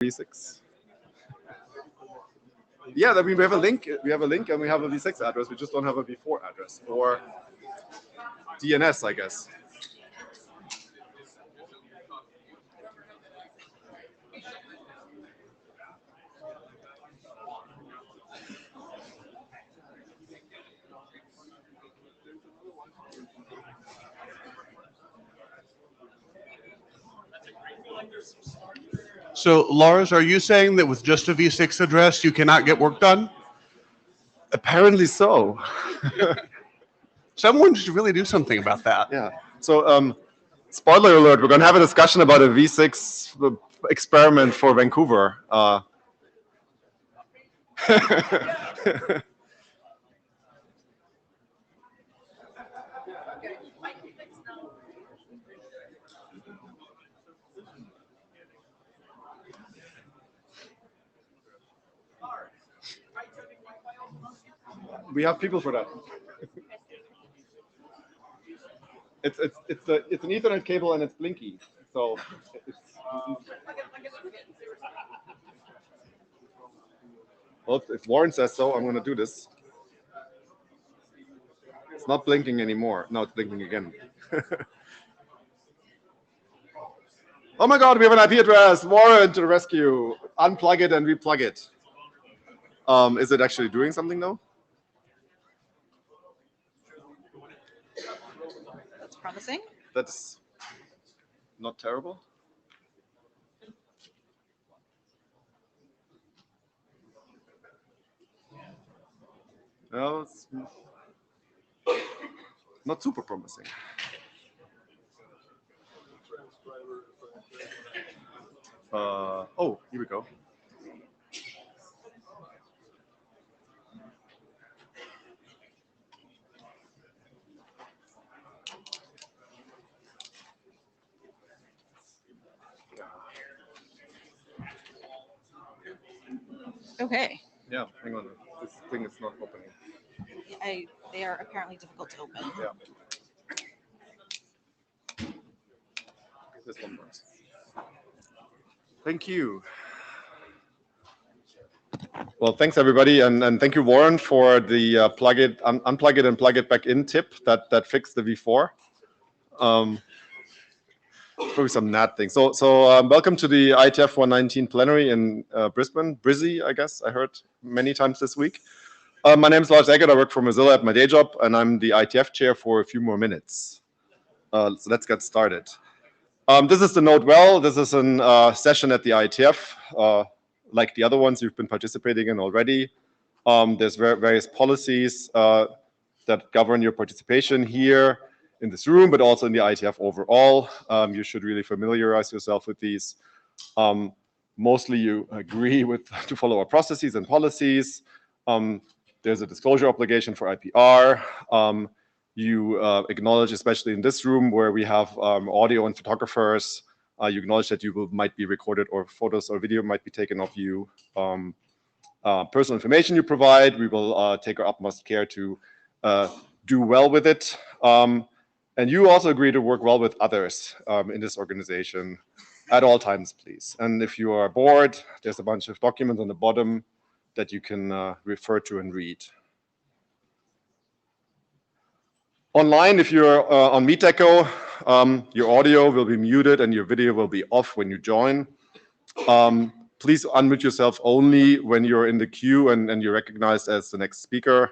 V6? Yeah, I mean, we have a link. We have a link, and we have a V6 address. We just don't have a V4 address or DNS, I guess. So, Lars, are you saying that with just a V6 address, you cannot get work done? Apparently so. Someone should really do something about that. Yeah. So, spoiler alert: we're going to have a discussion about a V6 experiment for Vancouver. We have people for that. It's an Ethernet cable and it's blinky. So it's, well, if Warren says so, I'm going to do this. It's not blinking anymore. No, it's blinking again. Oh my God, we have an IP address. Warren to the rescue. Unplug it and replug it. Is it actually doing something though? That's promising. That's not terrible. No, it's not super promising. Oh, here we go. Okay. Yeah, hang on. This thing is not opening. They are apparently difficult to open. Yeah. This one works. Thank you. Well, thanks everybody, and thank you, Warren, for the unplug it and plug it back in tip that fixed the V4. Probably some NAT thing. So welcome to the Ietf 119 plenary in Brisbane, Brizzy, I guess I heard many times this week. My name is Lars Eggert. I work for Mozilla at my day job, and I'm the Ietf chair for a few more minutes. So let's get started. This is the Node Well. This is a session at the Ietf, like the other ones you've been participating in already. There's various policies that govern your participation here in this room, but also in the Ietf overall. You should really familiarize yourself with these. Mostly you agree to follow our processes and policies. There's a disclosure obligation for IPR. You acknowledge, especially in this room where we have audio and photographers, you acknowledge that you might be recorded or photos or video might be taken of you. Personal information you provide, we will take our utmost care to do well with it. And you also agree to work well with others in this organization at all times, please. And if you are bored, there's a bunch of documents on the bottom that you can refer to and read. Online, if you're on MeetEcho, your audio will be muted and your video will be off when you join. Please unmute yourself only when you're in the queue and you're recognized as the next speaker.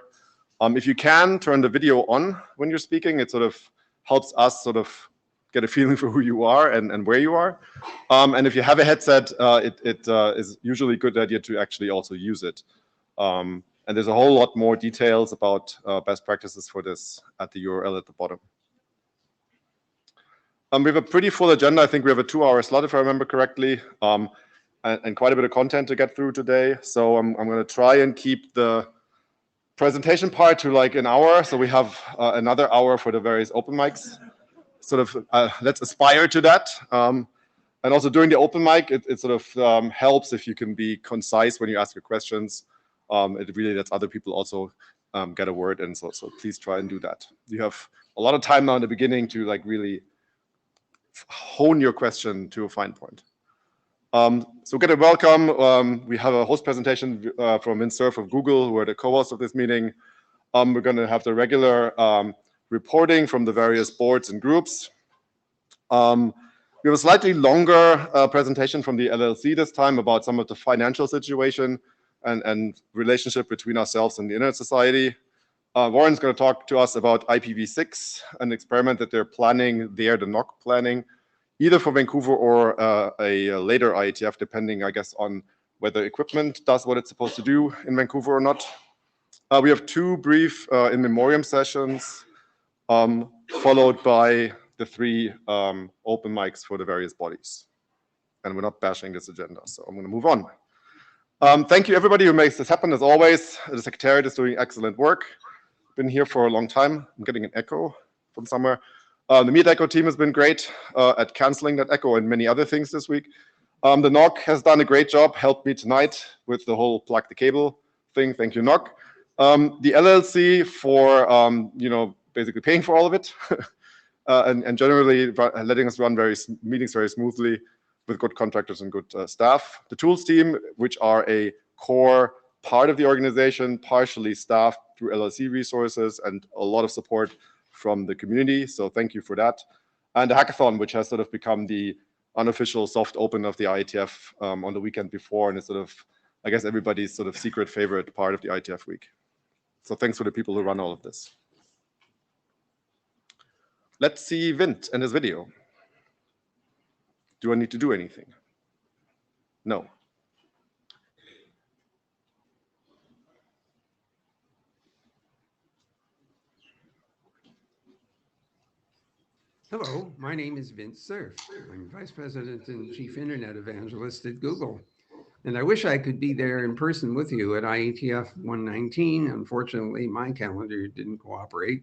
If you can, turn the video on when you're speaking. It sort of helps us sort of get a feeling for who you are and where you are. And if you have a headset, it is usually a good idea to actually also use it. And there's a whole lot more details about best practices for this at the URL at the bottom. We have a pretty full agenda. I think we have a 2-hour slot, if I remember correctly, and quite a bit of content to get through today. So I'm going to try and keep the presentation part to like an hour. So we have another hour for the various open mics. Sort of let's aspire to that. And also during the open mic, it sort of helps if you can be concise when you ask your questions. It really lets other people also get a word in. So please try and do that. You have a lot of time now in the beginning to like really hone your question to a fine point. So get a welcome. We have a host presentation from Min Cerf of Google, who are the co-hosts of this meeting. We're going to have the regular reporting from the various boards and groups. We have a slightly longer presentation from the LLC this time about some of the financial situation and relationship between ourselves and the Internet Society. Warren's going to talk to us about IPv6, an experiment that they're planning there, the NOC planning, either for Vancouver or a later IETF, depending, I guess, on whether equipment does what it's supposed to do in Vancouver or not. We have two brief in memoriam sessions, followed by the three open mics for the various bodies. And we're not bashing this agenda, so I'm going to move on. Thank you, everybody who makes this happen. As always, the Secretariat is doing excellent work. Been here for a long time. I'm getting an echo from somewhere. The Meet Echo team has been great at canceling that echo and many other things this week. The NOC has done a great job, helped me tonight with the whole plug the cable thing. Thank you, NOC. The LLC for basically paying for all of it and generally letting us run meetings very smoothly with good contractors and good staff. The tools team, which are a core part of the organization, partially staffed through LLC resources and a lot of support from the community. So thank you for that. And the hackathon, which has sort of become the unofficial soft open of the IETF on the weekend before, and it's sort of, I guess, everybody's sort of secret favorite part of the IETF week. So thanks for the people who run all of this. Let's see Vint and his video. Do I need to do anything? No. Hello, my name is Vint Cerf. I'm Vice President and Chief Internet Evangelist at Google. And I wish I could be there in person with you at IETF 119. Unfortunately, my calendar didn't cooperate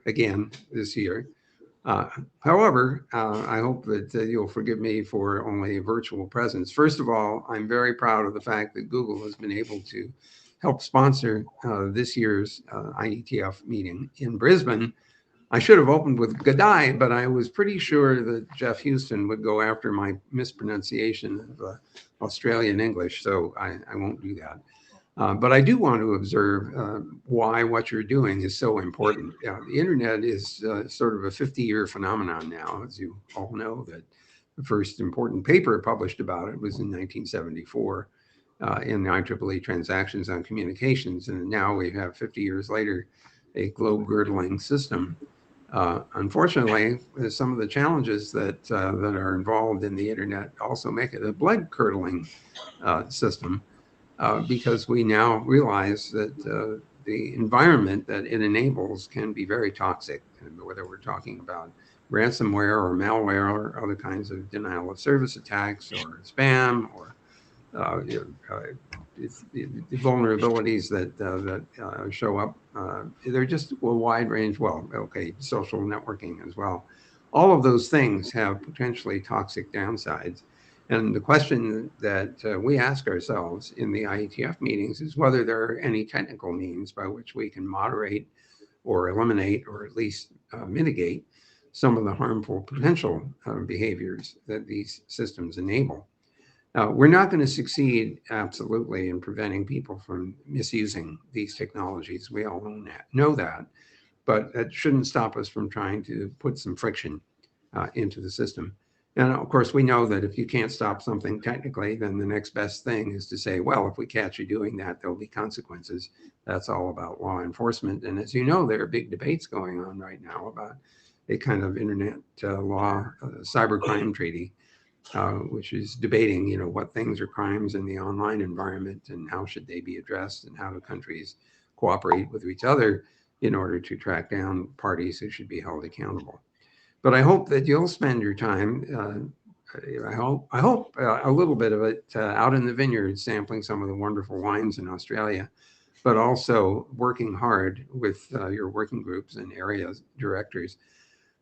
again this year. However, I hope that you'll forgive me for only a virtual presence. First of all, I'm very proud of the fact that Google has been able to help sponsor this year's IETF meeting in Brisbane. I should have opened with G'day, but I was pretty sure that Jeff Houston would go after my mispronunciation of Australian English, so I won't do that. But I do want to observe why what you're doing is so important. The internet is sort of a 50-year phenomenon now, as you all know, that the first important paper published about it was in 1974 in the IEEE Transactions on Communications. And now we have 50 years later, a globe-girdling system. Unfortunately, some of the challenges that are involved in the internet also make it a blood-curdling system because we now realize that the environment that it enables can be very toxic, whether we're talking about ransomware or malware or other kinds of denial of service attacks or spam or the vulnerabilities that show up. They're just a wide range. Well, okay, social networking as well. All of those things have potentially toxic downsides. And the question that we ask ourselves in the IETF meetings is whether there are any technical means by which we can moderate or eliminate or at least mitigate some of the harmful potential behaviors that these systems enable. We're not going to succeed absolutely in preventing people from misusing these technologies. We all know that, but that shouldn't stop us from trying to put some friction into the system. And of course, we know that if you can't stop something technically, then the next best thing is to say, well, if we catch you doing that, there'll be consequences. That's all about law enforcement. And as you know, there are big debates going on right now about a kind of internet law cybercrime treaty, which is debating, what things are crimes in the online environment and how should they be addressed and how do countries cooperate with each other in order to track down parties who should be held accountable. But I hope that you'll spend your time, I hope a little bit of it out in the vineyard, sampling some of the wonderful wines in Australia, but also working hard with your working groups and area directors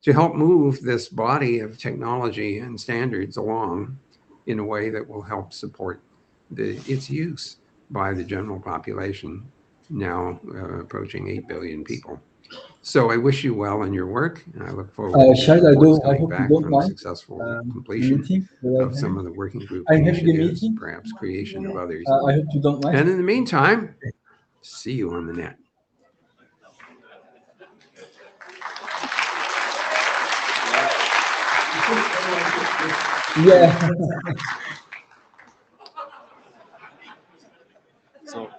to help move this body of technology and standards along in a way that will help support its use by the general population, now approaching 8 billion people. So I wish you well in your work, and I look forward to Shahid, your I reports hope coming you back don't from mind successful the completion meeting that I'm of some having. of the working group I'm having a initiatives, meeting. perhaps creation of others. I hope you don't mind. And in the meantime, see you on the net. Yeah. So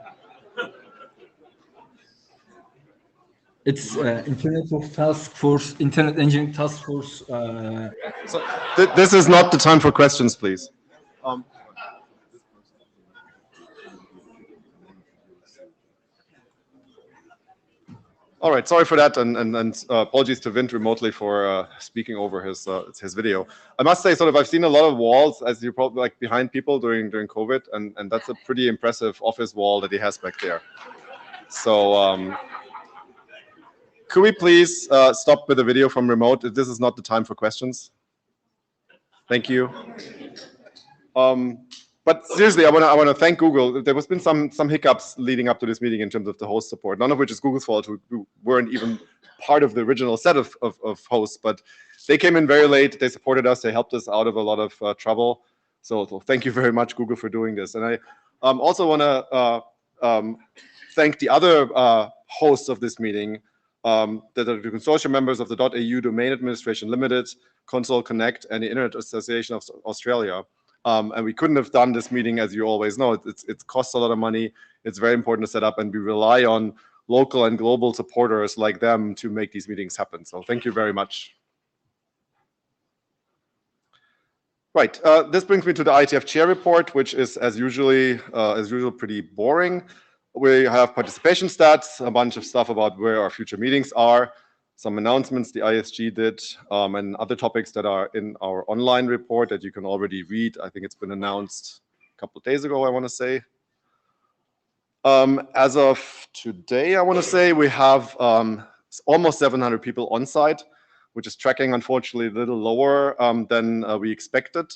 It's Internet of Task Force, Internet Engine Task Force. this is not the time for questions, please. All right, sorry for that, and apologies to Vint remotely for speaking over his video. I must say, sort of, I've seen a lot of walls, as you probably like, behind people during COVID, and that's a pretty impressive office wall that he has back there. So, could we please stop with the video from remote? This is not the time for questions. Thank you. But seriously, I want to thank Google. There has been some hiccups leading up to this meeting in terms of the host support. None of which is Google's fault, who weren't even part of the original set of hosts. But they came in very late. They supported us. They helped us out of a lot of trouble. So thank you very much, Google, for doing this. And I also want to thank the other hosts of this meeting, that are the consortium members of the .au Domain Administration Limited, Console Connect, and the Internet Association of Australia. And we couldn't have done this meeting, as you always know. It costs a lot of money. It's very important to set up, and we rely on local and global supporters like them to make these meetings happen. So thank you very much. Right, this brings me to the IETF chair report, which is as usual pretty boring. We have participation stats, a bunch of stuff about where our future meetings are, some announcements the ISG did, and other topics that are in our online report that you can already read. I think it's been announced a couple of days ago, I want to say. As of today, I want to say we have almost 700 people on site, which is tracking, unfortunately, a little lower than we expected.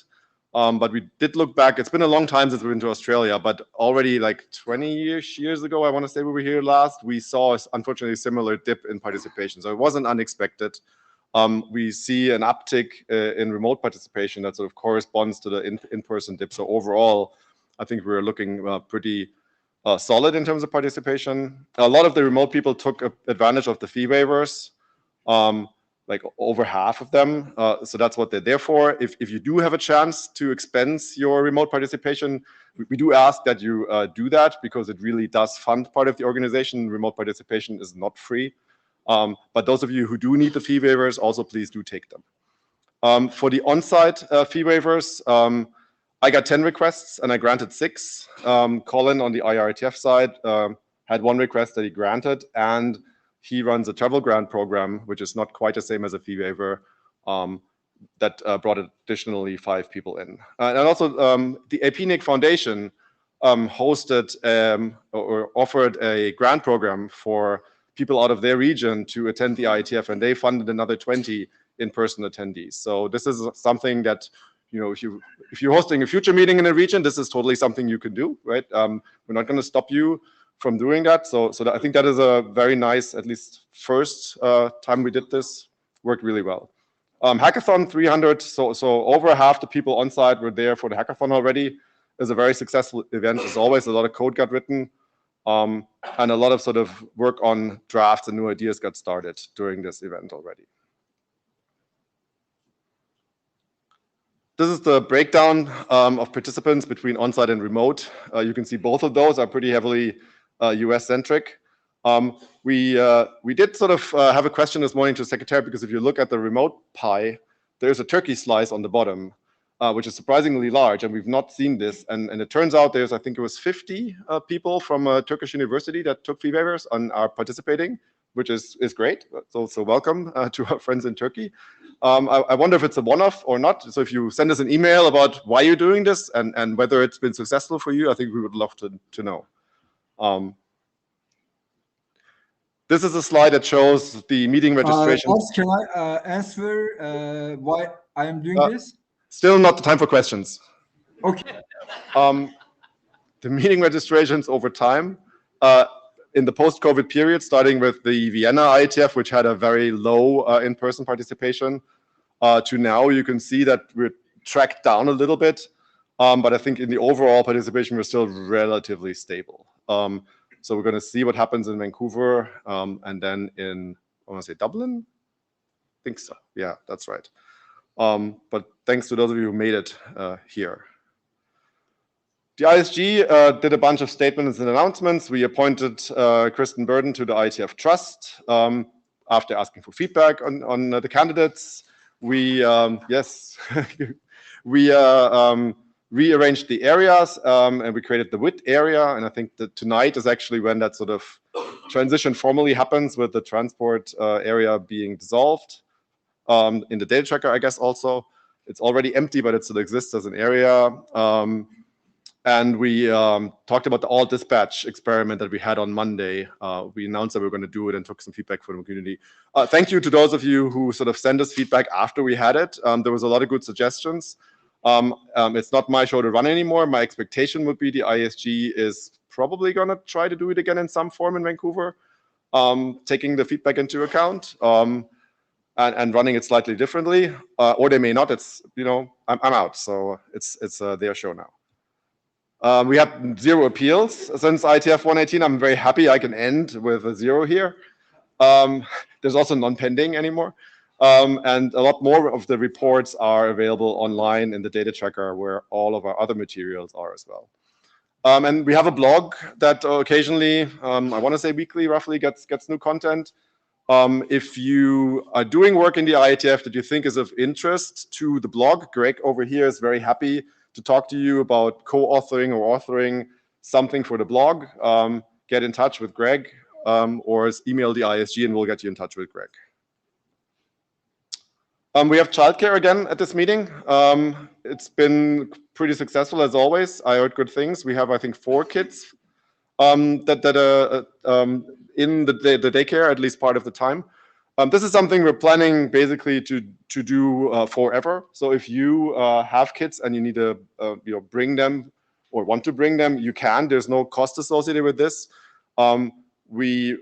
But we did look back. It's been a long time since we've been to Australia, but already like 20 years ago, I want to say we were here last, we saw, unfortunately, a similar dip in participation. So it wasn't unexpected. We see an uptick in remote participation that sort of corresponds to the in-person dip. So overall, I think we're looking pretty solid in terms of participation. A lot of the remote people took advantage of the fee waivers. Like over half of them. So that's what they're there for. If you do have a chance to expense your remote participation, we do ask that you do that, because it really does fund part of the organization. Remote participation is not free. But those of you who do need the fee waivers, also please do take them. For the on-site fee waivers, I got 10 requests and I granted 6. Colin on the IRTF side had 1 request that he granted, and he runs a travel grant program, which is not quite the same as a fee waiver, that brought additionally 5 people in. And also the APNIC Foundation hosted or offered a grant program for people out of their region to attend the IETF, and they funded another 20 in-person attendees. So this is something that, you know, if you're hosting a future meeting in a region, this is totally something you can do, right? We're not going to stop you from doing that. So I think that is a very nice, at least first time we did this, worked really well. Hackathon 300, so over half the people on site were there for the hackathon already. It was a very successful event. As always, a lot of code got written, and a lot of sort of work on drafts and new ideas got started during this event already. This is the breakdown of participants between on-site and remote. You can see both of those are pretty heavily US-centric. We did sort of have a question this morning to the Secretariat, because if you look at the remote pie, there's a turkey slice on the bottom, which is surprisingly large, and we've not seen this. And it turns out there's, I think it was 50 people from a Turkish university that took fee waivers and are participating, which is great. So welcome to our friends in Turkey. I wonder if it's a one-off or not. So if you send us an email about why you're doing this and whether it's been successful for you, I think we would love to know. This is a slide that shows the meeting registration. Can I answer why I am doing this? Still not the time for questions. Okay. The meeting registrations over time. in the post-COVID period, starting with the Vienna Ietf, which had a very low in-person participation, to now, you can see that we're tracked down a little bit. But I think in the overall participation, we're still relatively stable. So we're going to see what happens in Vancouver and then in, I want to say Dublin? I think so. Yeah, that's right. But thanks to those of you who made it here. The ISG did a bunch of statements and announcements. We appointed Kristen Burden to the IETF Trust after asking for feedback on the candidates. We, yes, we rearranged the areas and we created the WIT area. And I think that tonight is actually when that sort of transition formally happens, with the transport area being dissolved in the data tracker, I guess also. It's already empty, but it still exists as an area. And we talked about the all dispatch experiment that we had on Monday. We announced that we were going to do it and took some feedback from the community. Thank you to those of you who sort of sent us feedback after we had it. There was a lot of good suggestions. It's not my show to run anymore. My expectation would be the ISG is probably going to try to do it again in some form in Vancouver, taking the feedback into account and running it slightly differently. Or they may not. It's, you know, I'm out. So it's their show now. We had 0 appeals since IETF 118. I'm very happy I can end with a 0 here. There's also non-pending anymore. And a lot more of the reports are available online in the data tracker, where all of our other materials are as well. And we have a blog that occasionally, I want to say weekly roughly, gets new content. If you are doing work in the IETF that you think is of interest to the blog, Greg over here is very happy to talk to you about co-authoring or authoring something for the blog. Get in touch with Greg or email the ISG and we'll get you in touch with Greg. We have childcare again at this meeting. It's been pretty successful as always. I heard good things. We have, I think, 4 kids that in the daycare at least part of the time. This is something we're planning basically to do forever. So if you have kids and you need to bring them or want to bring them, you can. There's no cost associated with this. We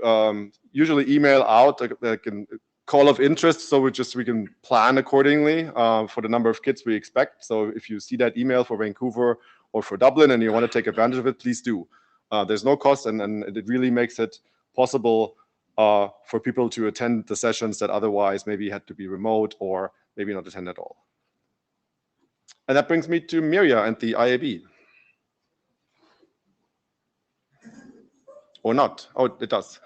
usually email out like a call of interest, so we can plan accordingly for the number of kids we expect. So if you see that email for Vancouver or for Dublin and you want to take advantage of it, please do. There's no cost, and it really makes it possible for people to attend the sessions that otherwise maybe had to be remote or maybe not attend at all. And that brings me to Mirja and the IAB. Or not. Oh, it does.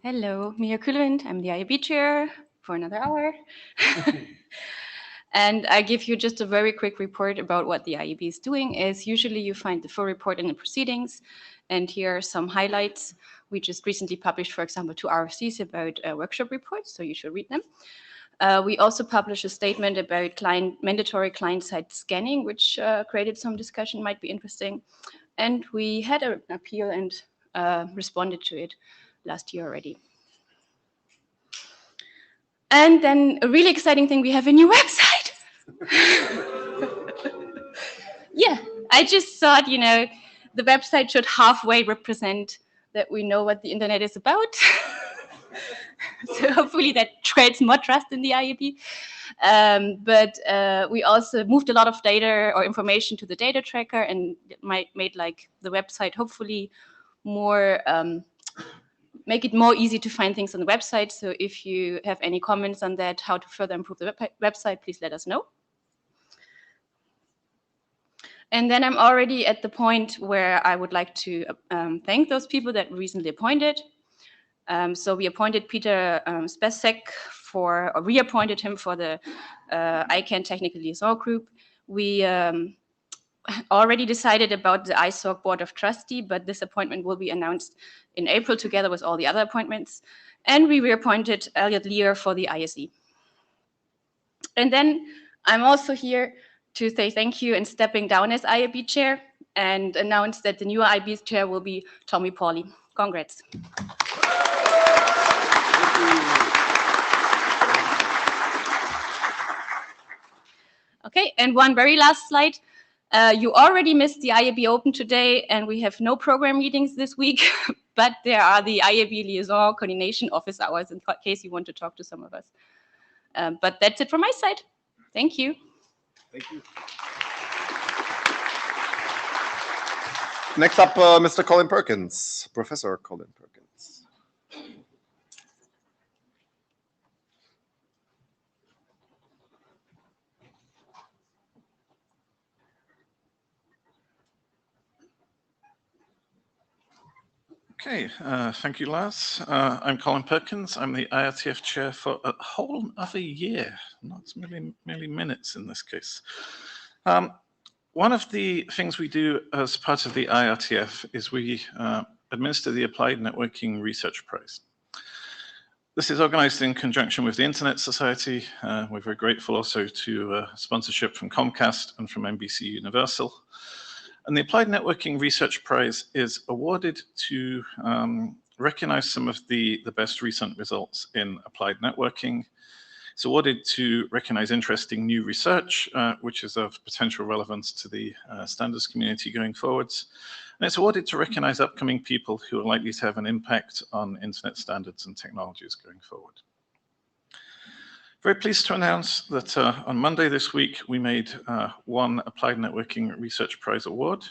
Hello, Mia Kulwind. I'm the IAB chair for another hour. And I give you just a very quick report about what the IAB is doing. Is usually you find the full report in the proceedings, and here are some highlights. We just recently published, for example, 2 RFCs about workshop reports, so you should read them. We also published a statement about mandatory client-side scanning, which created some discussion, might be interesting. And we had an appeal and responded to it last year already. And then a really exciting thing, we have a new website. Yeah, I just thought, the website should halfway represent that we know what the internet is about. So hopefully that creates more trust in the IAB. But we also moved a lot of data or information to the data tracker and made like the website hopefully more make it more easy to find things on the website. So if you have any comments on that, how to further improve the website, please let us know. And then I'm already at the point where I would like to thank those people that recently appointed. So we appointed Peter Spesek or reappointed him for the ICANN Technical Liaison Group. We already decided about the ISOC Board of Trustee, but this appointment will be announced in April together with all the other appointments. And we reappointed Elliot Lear for the ISE. And then I'm also here to say thank you and stepping down as IAB chair. and announce that the new IB's chair will be Tommy Pauly. Congrats. Okay, and one very last slide. You already missed the IAB Open today, and we have no program meetings this week, but there are the IAB Liaison Coordination Office hours in case you want to talk to some of us. But that's it from my side. Thank you. Thank you. Next up, Mr. Colin Perkins, Professor Colin Perkins. Okay, thank you, Lars. I'm Colin Perkins. I'm the IETF chair for a whole other year, not merely minutes in this case. One of the things we do as part of the IETF is we administer the Applied Networking Research Prize. This is organized in conjunction with the Internet Society. We're very grateful also to sponsorship from Comcast and from NBC Universal. And the Applied Networking Research Prize is awarded to recognize some of the best recent results in applied networking. It's awarded to recognize interesting new research, which is of potential relevance to the standards community going forwards. And it's awarded to recognize upcoming people who are likely to have an impact on internet standards and technologies going forward. Very pleased to announce that on Monday this week, we made one Applied Networking Research Prize award,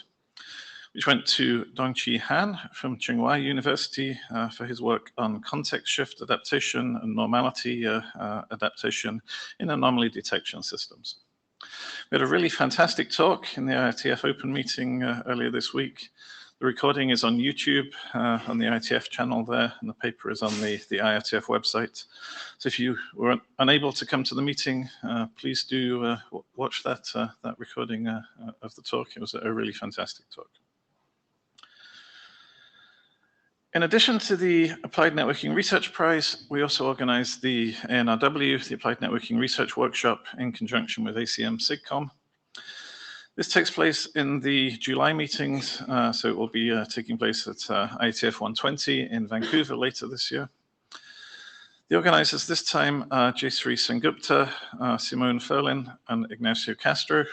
which went to Dongqi Han from Tsinghua University for his work on context shift adaptation and normality adaptation in anomaly detection systems. We had a really fantastic talk in the IETF Open meeting earlier this week. The recording is on YouTube, on the IETF channel there, and the paper is on the IETF website. So if you were unable to come to the meeting, please do watch that recording of the talk. It was a really fantastic talk. In addition to the Applied Networking Research Prize, we also organized the ANRW, the Applied Networking Research Workshop, in conjunction with ACM SIGCOMM. This takes place in the July meetings, so it will be taking place at IETF 120 in Vancouver later this year. The organizers this time are Jayshree Sengupta, Simone Ferlin, and Ignacio Castro.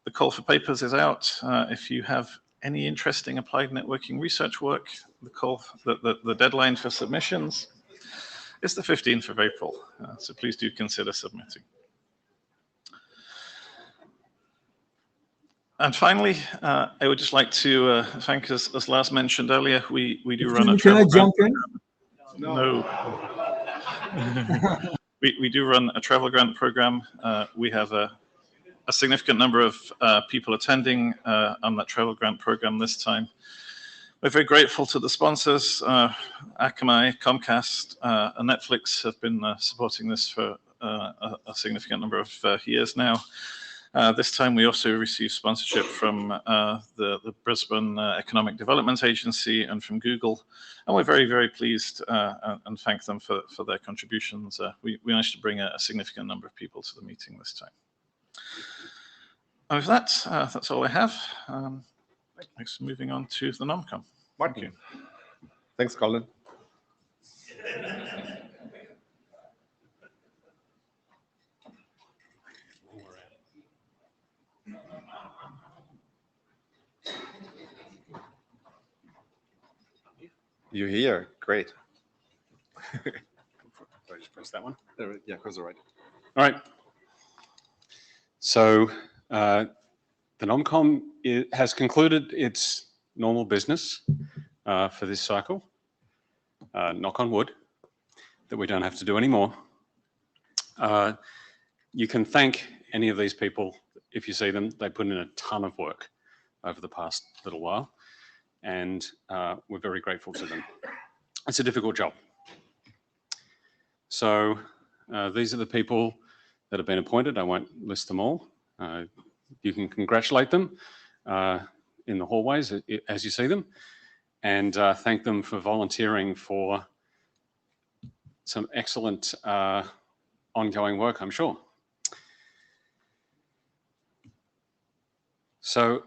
The call for papers is out. If you have any interesting applied networking research work, the deadline for submissions is the 15th of April, so please do consider submitting. And finally, I would just like to thank, as Lars mentioned earlier, we do run a travel grant program. No. we do run a travel grant program. We have a significant number of people attending on that travel grant program this time. We're very grateful to the sponsors. Akamai, Comcast, and Netflix have been supporting this for a significant number of years now. This time we also received sponsorship from the Brisbane Economic Development Agency and from Google. And we're very, very pleased and thank them for their contributions. We managed to bring a significant number of people to the meeting this time. And with that, that's all I have. Thanks. Moving on to the NOMCOM. Martin. Thank you. Thanks, Colin. You're here. Great. Sorry, just press that one. Yeah, press the right. All right. So the NOMCOM has concluded its normal business for this cycle. Knock on wood, that we don't have to do anymore. You can thank any of these people if you see them. They put in a ton of work over the past little while, and we're very grateful to them. It's a difficult job. So these are the people that have been appointed. I won't list them all. You can congratulate them in the hallways as you see them, and thank them for volunteering for some excellent ongoing work, I'm sure. So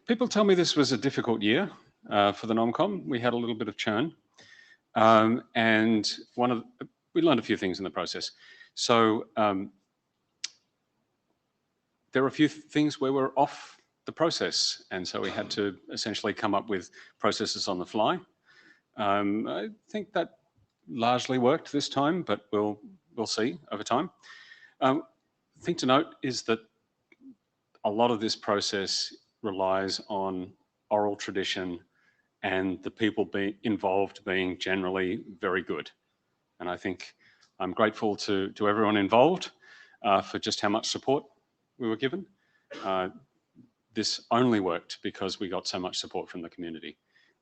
people tell me this was a difficult year for the NomCom. We had a little bit of churn, and we learned a few things in the process. So there were a few things where we're off the process, and so we had to essentially come up with processes on the fly. I think that largely worked this time, but we'll see over time. Thing to note is that a lot of this process relies on oral tradition and the people involved being generally very good. And I think I'm grateful to everyone involved for just how much support we were given. This only worked because we got so much support from the community.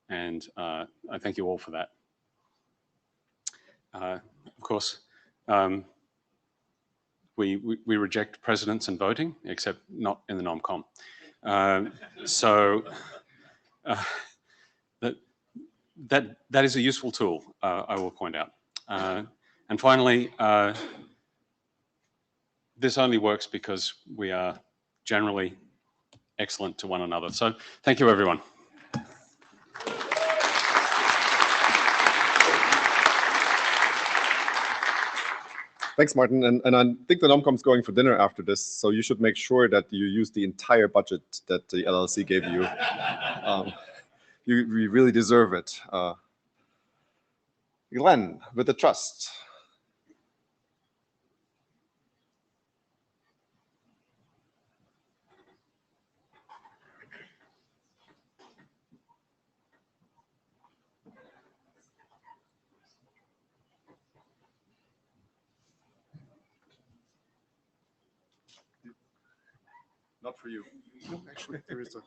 And I thank you all for that. Of course, we reject precedents and voting, except not in the NomCom. So that is a useful tool, I will point out. And finally, this only works because we are generally excellent to one another. So thank you, everyone. Thanks, Martin. And I think the NomCom's going for dinner after this, so you should make sure that you use the entire budget that the LLC gave you. You really deserve it. Glenn, with the trust. Not for you. No, actually, there is a.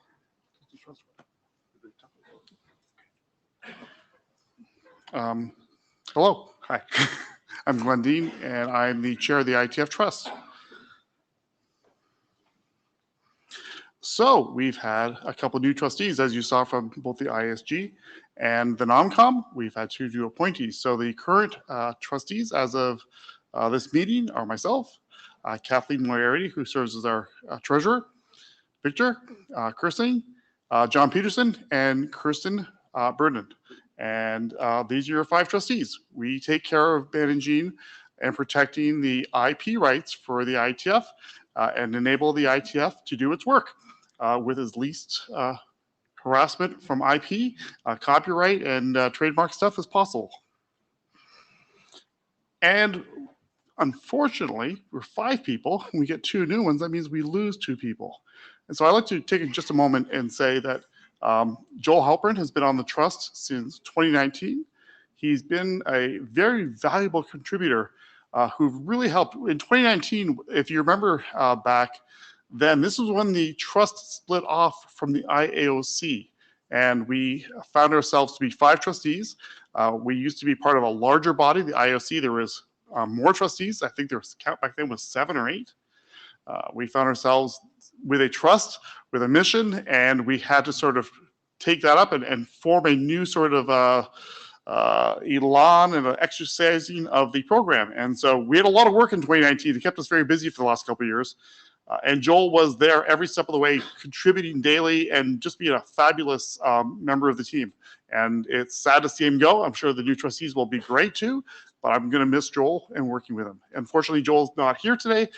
Hello, hi. I'm Glenn Dean, and I'm the chair of the IETF Trust. So we've had a couple new trustees, as you saw from both the ISG and the NomCom. We've had 2 new appointees. So the current trustees as of this meeting are myself, Kathleen Moriarty, who serves as our treasurer, Victor, Kirsten, John Peterson, and Kirsten Burnham. And these are your 5 trustees. We take care of managing and protecting the IP rights for the IETF and enable the IETF to do its work with as least harassment from IP, copyright, and trademark stuff as possible. And unfortunately, we're 5 people. We get 2 new ones. That means we lose 2 people. And so I'd like to take just a moment and say that Joel Halpern has been on the trust since 2019. He's been a very valuable contributor who really helped. In 2019, if you remember back then, this was when the trust split off from the IAOC. And we found ourselves to be 5 trustees. We used to be part of a larger body, the IOC. There was more trustees. I think there was count back then was 7 or 8. We found ourselves with a trust, with a mission, and we had to sort of take that up and form a new sort of elan and exercising of the program. And so we had a lot of work in 2019. It kept us very busy for the last couple of years. And Joel was there every step of the way, contributing daily and just being a fabulous member of the team. And it's sad to see him go. I'm sure the new trustees will be great too, but I'm going to miss Joel and working with him. Unfortunately, Joel's not here today,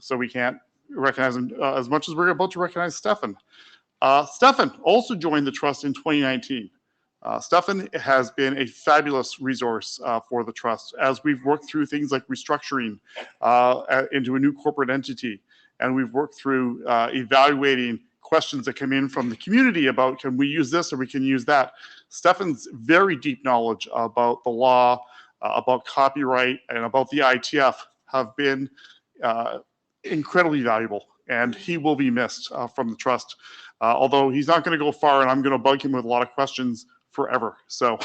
so we can't recognize him as much as we're about to recognize Stefan. Stefan also joined the trust in 2019. Stefan has been a fabulous resource for the trust as we've worked through things like restructuring into a new corporate entity. And we've worked through evaluating questions that come in from the community about, can we use this or we can use that? Stefan's very deep knowledge about the law, about copyright, and about the IETF have been incredibly valuable, and he will be missed from the trust. Although he's not going to go far, and I'm going to bug him with a lot of questions forever. So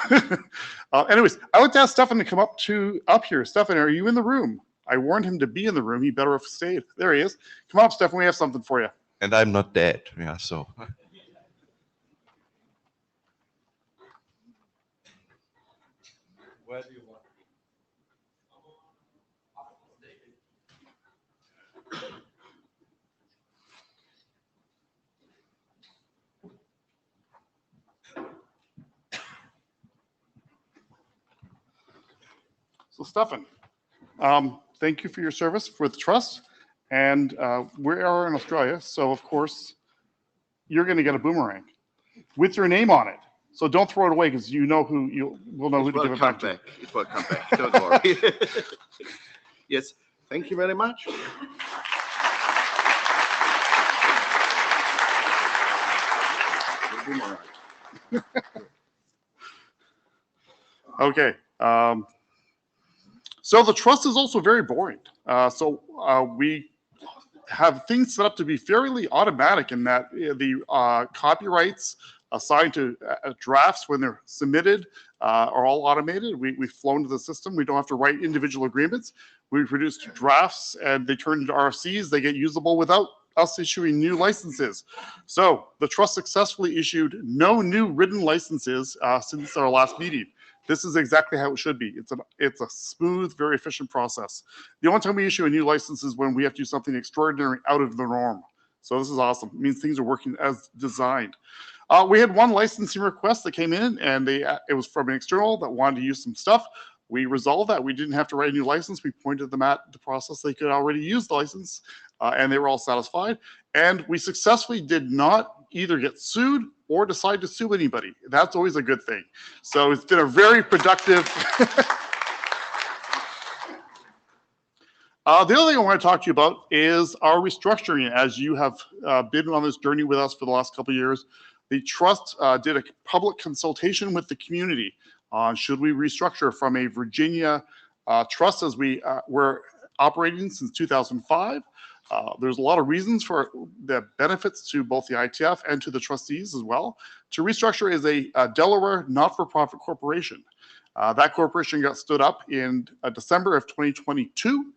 anyways, I would ask Stefan to come up here. Stefan, are you in the room? I warned him to be in the room. He better have stayed. There he is. Come on up, Stefan. We have something for you. And I'm not dead. Yeah, so. Where do you want? So Stefan, thank you for your service for the trust. And we are in Australia, so of course, you're going to get a boomerang with your name on it. So don't throw it away because you know who you will know who to give it back to. It will come back. Don't worry. Yes. Thank you very much. Okay. So the trust is also very boring. We have things set up to be fairly automatic in that the copyrights assigned to drafts when they're submitted are all automated. We've flown to the system. We don't have to write individual agreements. We produce drafts and they turn into RFCs. They get usable without us issuing new licenses. So the trust successfully issued no new written licenses since our last meeting. This is exactly how it should be. It's a smooth, very efficient process. The only time we issue a new license is when we have to do something extraordinary out of the norm. So this is awesome. It means things are working as designed. We had one licensing request that came in, and it was from an external that wanted to use some stuff. We resolved that. We didn't have to write a new license. We pointed them at the process. They could already use the license, and they were all satisfied. And we successfully did not either get sued or decide to sue anybody. That's always a good thing. So it's been a very productive. The other thing I want to talk to you about is our restructuring. As you have been on this journey with us for the last couple of years, the trust did a public consultation with the community on should we restructure from a Virginia trust as we were operating since 2005. There's a lot of reasons for the benefits to both the IETF and to the trustees as well. To restructure is a Delaware not-for-profit corporation. That corporation got stood up in December of 2022.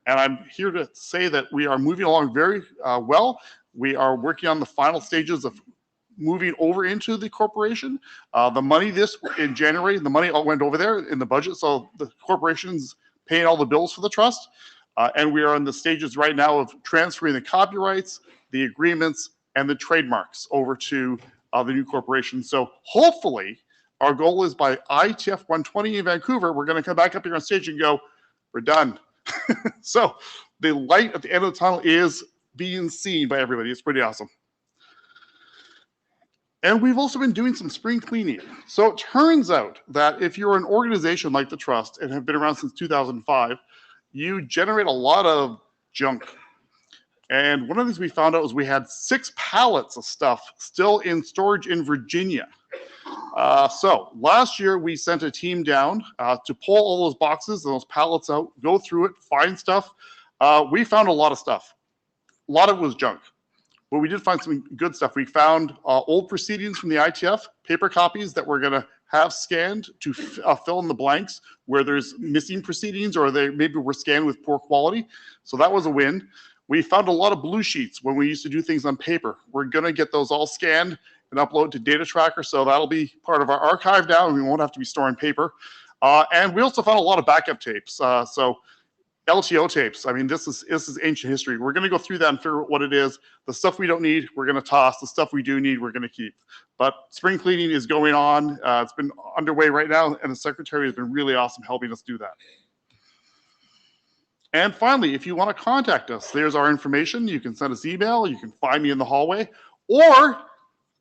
And I'm here to say that we are moving along very well. We are working on the final stages of moving over into the corporation. The money in January, the money all went over there in the budget. So the corporation's paying all the bills for the trust. And we are in the stages right now of transferring the copyrights, the agreements, and the trademarks over to the new corporation. So hopefully, our goal is by Ietf 120 in Vancouver, we're going to come back up here on stage and go, we're done. So the light at the end of the tunnel is being seen by everybody. It's pretty awesome. And we've also been doing some spring cleaning. So it turns out that if you're an organization like the Trust and have been around since 2005, you generate a lot of junk. And one of the things we found out was we had 6 pallets of stuff still in storage in Virginia. So last year we sent a team down to pull all those boxes and those pallets out, go through it, find stuff. We found a lot of stuff. A lot of it was junk. But we did find some good stuff. We found old proceedings from the IETF, paper copies that we're going to have scanned to fill in the blanks where there's missing proceedings or they maybe were scanned with poor quality. So that was a win. We found a lot of blue sheets when we used to do things on paper. We're going to get those all scanned and upload to Data Tracker. So that'll be part of our archive now, and we won't have to be storing paper. And we also found a lot of backup tapes. So LTO tapes. I mean, this is ancient history. We're going to go through that and figure out what it is. The stuff we don't need, we're going to toss. The stuff we do need, we're going to keep. But spring cleaning is going on. It's been underway right now, and the secretary has been really awesome helping us do that. And finally, if you want to contact us, there's our information. You can send us email. You can find me in the hallway, or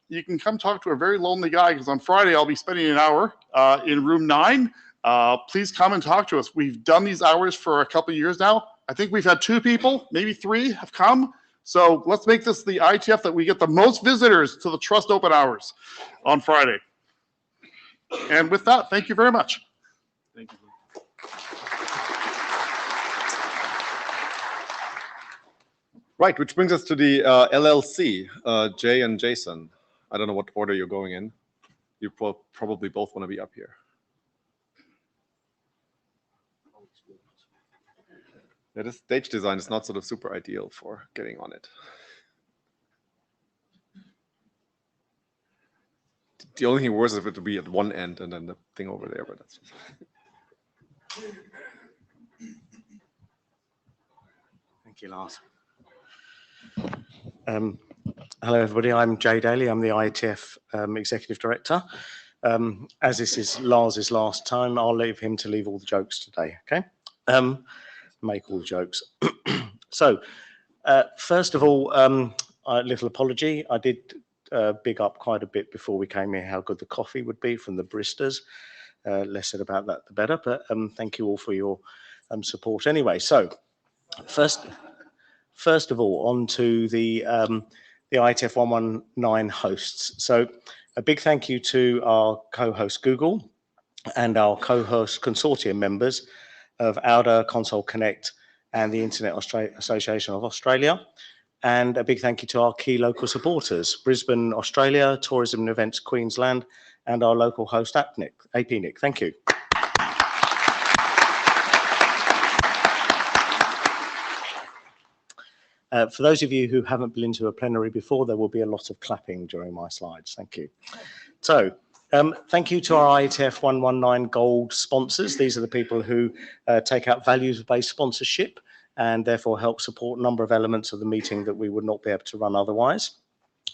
you can come talk to a very lonely guy, because on Friday I'll be spending an hour in room 9. Please come and talk to us. We've done these hours for a couple of years now. I think we've had 2 people, maybe 3 have come. So let's make this the IETF that we get the most visitors to the Trust Open Hours on Friday. And with that, thank you very much. Thank you. Right, which brings us to the LLC, Jay and Jason. I don't know what order you're going in. You probably both want to be up here. Yeah, this stage design is not sort of super ideal for getting on it. The only thing worse is if it would be at one end and then the thing over there, but that's just... Thank you, Lars. Hello, everybody. I'm Jay Daly. I'm the IETF Executive Director. as this is Lars's last time, I'll leave him to leave all the jokes today, okay? Make all the jokes. So, first of all, a little apology. I did big up quite a bit before we came here how good the coffee would be from the baristas. Less said about that, the better, but thank you all for your support anyway. So, first of all, on to the IETF 119 hosts. So a big thank you to our co-host Google and our co-host consortium members of Outer Console Connect and the Internet Association of Australia. And a big thank you to our key local supporters, Brisbane, Australia, Tourism and Events Queensland, and our local host APNIC. Thank you. For those of you who haven't been to a plenary before, there will be a lot of clapping during my slides. Thank you. So, thank you to our IETF 119 Gold sponsors. These are the people who take out values-based sponsorship and therefore help support a number of elements of the meeting that we would not be able to run otherwise.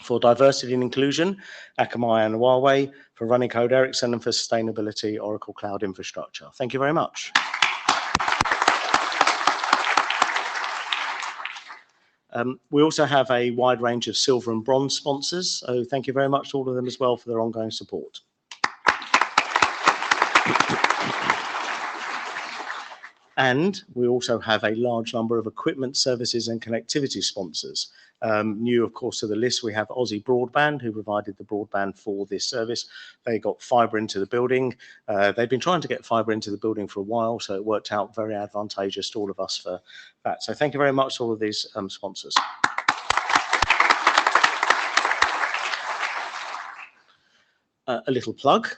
For diversity and inclusion, Akamai and Huawei. For running code, Ericsson. And for sustainability, Oracle Cloud Infrastructure. Thank you very much. We also have a wide range of silver and bronze sponsors, so thank you very much to all of them as well for their ongoing support. And we also have a large number of equipment, services and connectivity sponsors. New, of course, to the list, we have Aussie Broadband, who provided the broadband for this service. They got fibre into the building. They've been trying to get fibre into the building for a while, so it worked out very advantageous to all of us for that. So thank you very much to all of these sponsors. A little plug.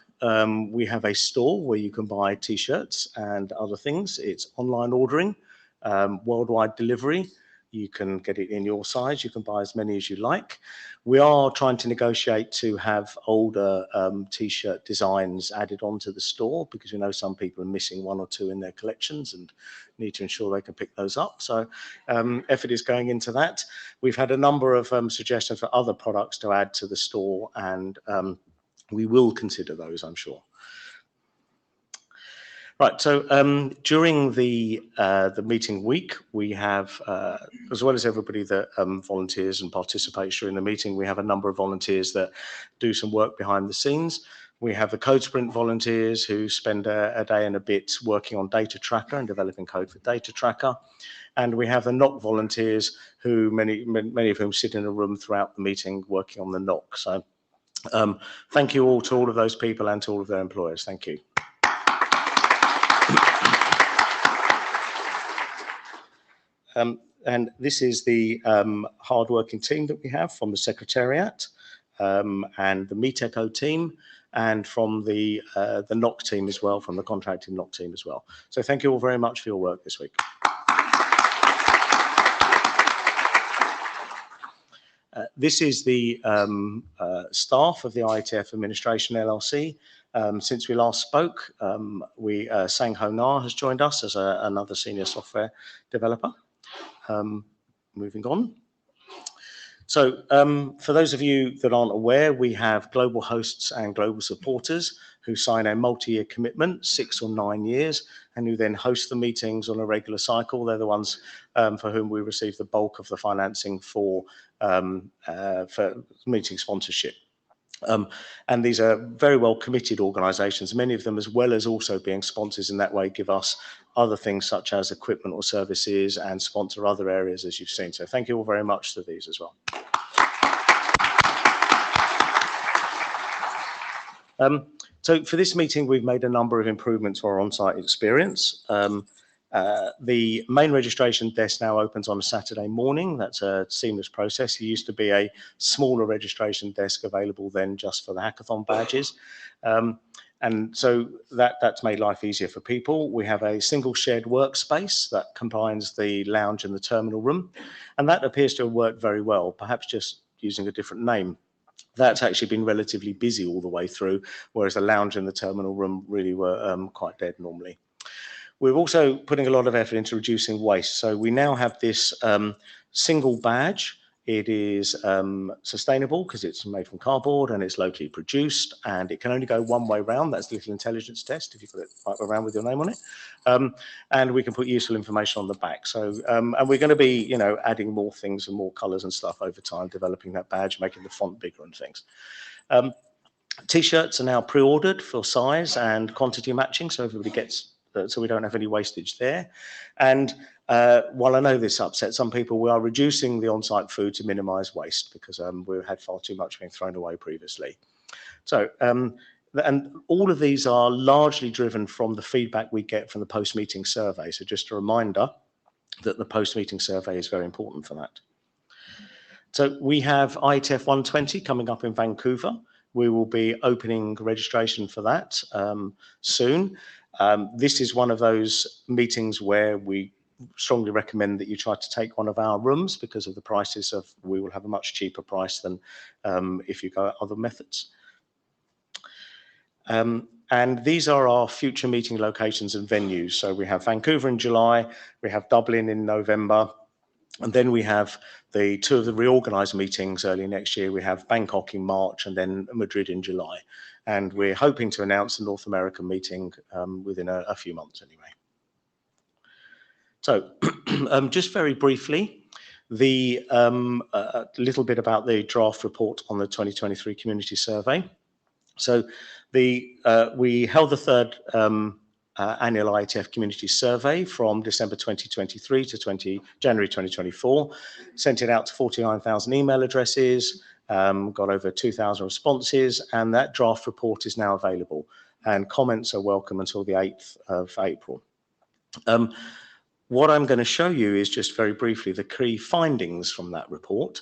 We have a store where you can buy T-shirts and other things. It's online ordering, worldwide delivery. You can get it in your size. You can buy as many as you like. We are trying to negotiate to have older T-shirt designs added onto the store because we know some people are missing one or two in their collections and need to ensure they can pick those up. So effort is going into that. We've had a number of suggestions for other products to add to the store, and we will consider those, I'm sure. Right, so during the meeting week, we have, as well as everybody that volunteers and participates during the meeting, we have a number of volunteers that do some work behind the scenes. We have the Code Sprint volunteers who spend a day and a bit working on Data Tracker and developing code for Data Tracker. And we have the NOC volunteers who many of whom sit in a room throughout the meeting working on the NOC. So thank you all to all of those people and to all of their employers. Thank you. And this is the hard-working team that we have from the Secretariat and the MeetEcho team, and from the NOC team as well, from the contracting NOC team as well. So thank you all very much for your work this week. This is the staff of the IETF Administration LLC. Since we last spoke, Sang Ho Na has joined us as another senior software developer. Moving on. So for those of you that aren't aware, we have global hosts and global supporters who sign a multi-year commitment, 6 or 9 years, and who then host the meetings on a regular cycle. They're the ones for whom we receive the bulk of the financing for meeting sponsorship. And these are very well committed organisations. Many of them, as well as also being sponsors in that way, give us other things such as equipment or services and sponsor other areas, as you've seen. So thank you all very much to these as well. So for this meeting, we've made a number of improvements to our on-site experience. The main registration desk now opens on a Saturday morning. That's a seamless process. There used to be a smaller registration desk available then just for the hackathon badges. And so that's made life easier for people. We have a single shared workspace that combines the lounge and the terminal room. And that appears to have worked very well, perhaps just using a different name. That's actually been relatively busy all the way through, whereas the lounge and the terminal room really were quite dead normally. We're also putting a lot of effort into reducing waste. So we now have this single badge It is sustainable because it's made from cardboard and it's locally produced, and it can only go one way round. That's the little intelligence test if you put it right around with your name on it. And we can put useful information on the back. So, and we're going to be, you know, adding more things and more colors and stuff over time, developing that badge, making the font bigger and things. T-shirts are now pre-ordered for size and quantity matching, so everybody gets, so we don't have any wastage there. And while I know this upsets some people, we are reducing the on-site food to minimise waste because we've had far too much being thrown away previously. So, and all of these are largely driven from the feedback we get from the post-meeting survey. So just a reminder that the post-meeting survey is very important for that. So we have Ietf 120 coming up in Vancouver. We will be opening registration for that soon. This is one of those meetings where we strongly recommend that you try to take one of our rooms because of the prices of, we will have a much cheaper price than if you go other methods. And these are our future meeting locations and venues. So we have Vancouver in July, we have Dublin in November, and then we have the two of the reorganised meetings early next year. We have Bangkok in March and then Madrid in July. And we're hoping to announce the North American meeting within a few months anyway. So just very briefly, the little bit about the draft report on the 2023 community survey. So we held the third annual Ietf community survey from December 2023 to January 2024, sent it out to 49,000 email addresses, got over 2,000 responses, and that draft report is now available. And comments are welcome until the 8th of April. What I'm going to show you is just very briefly the key findings from that report.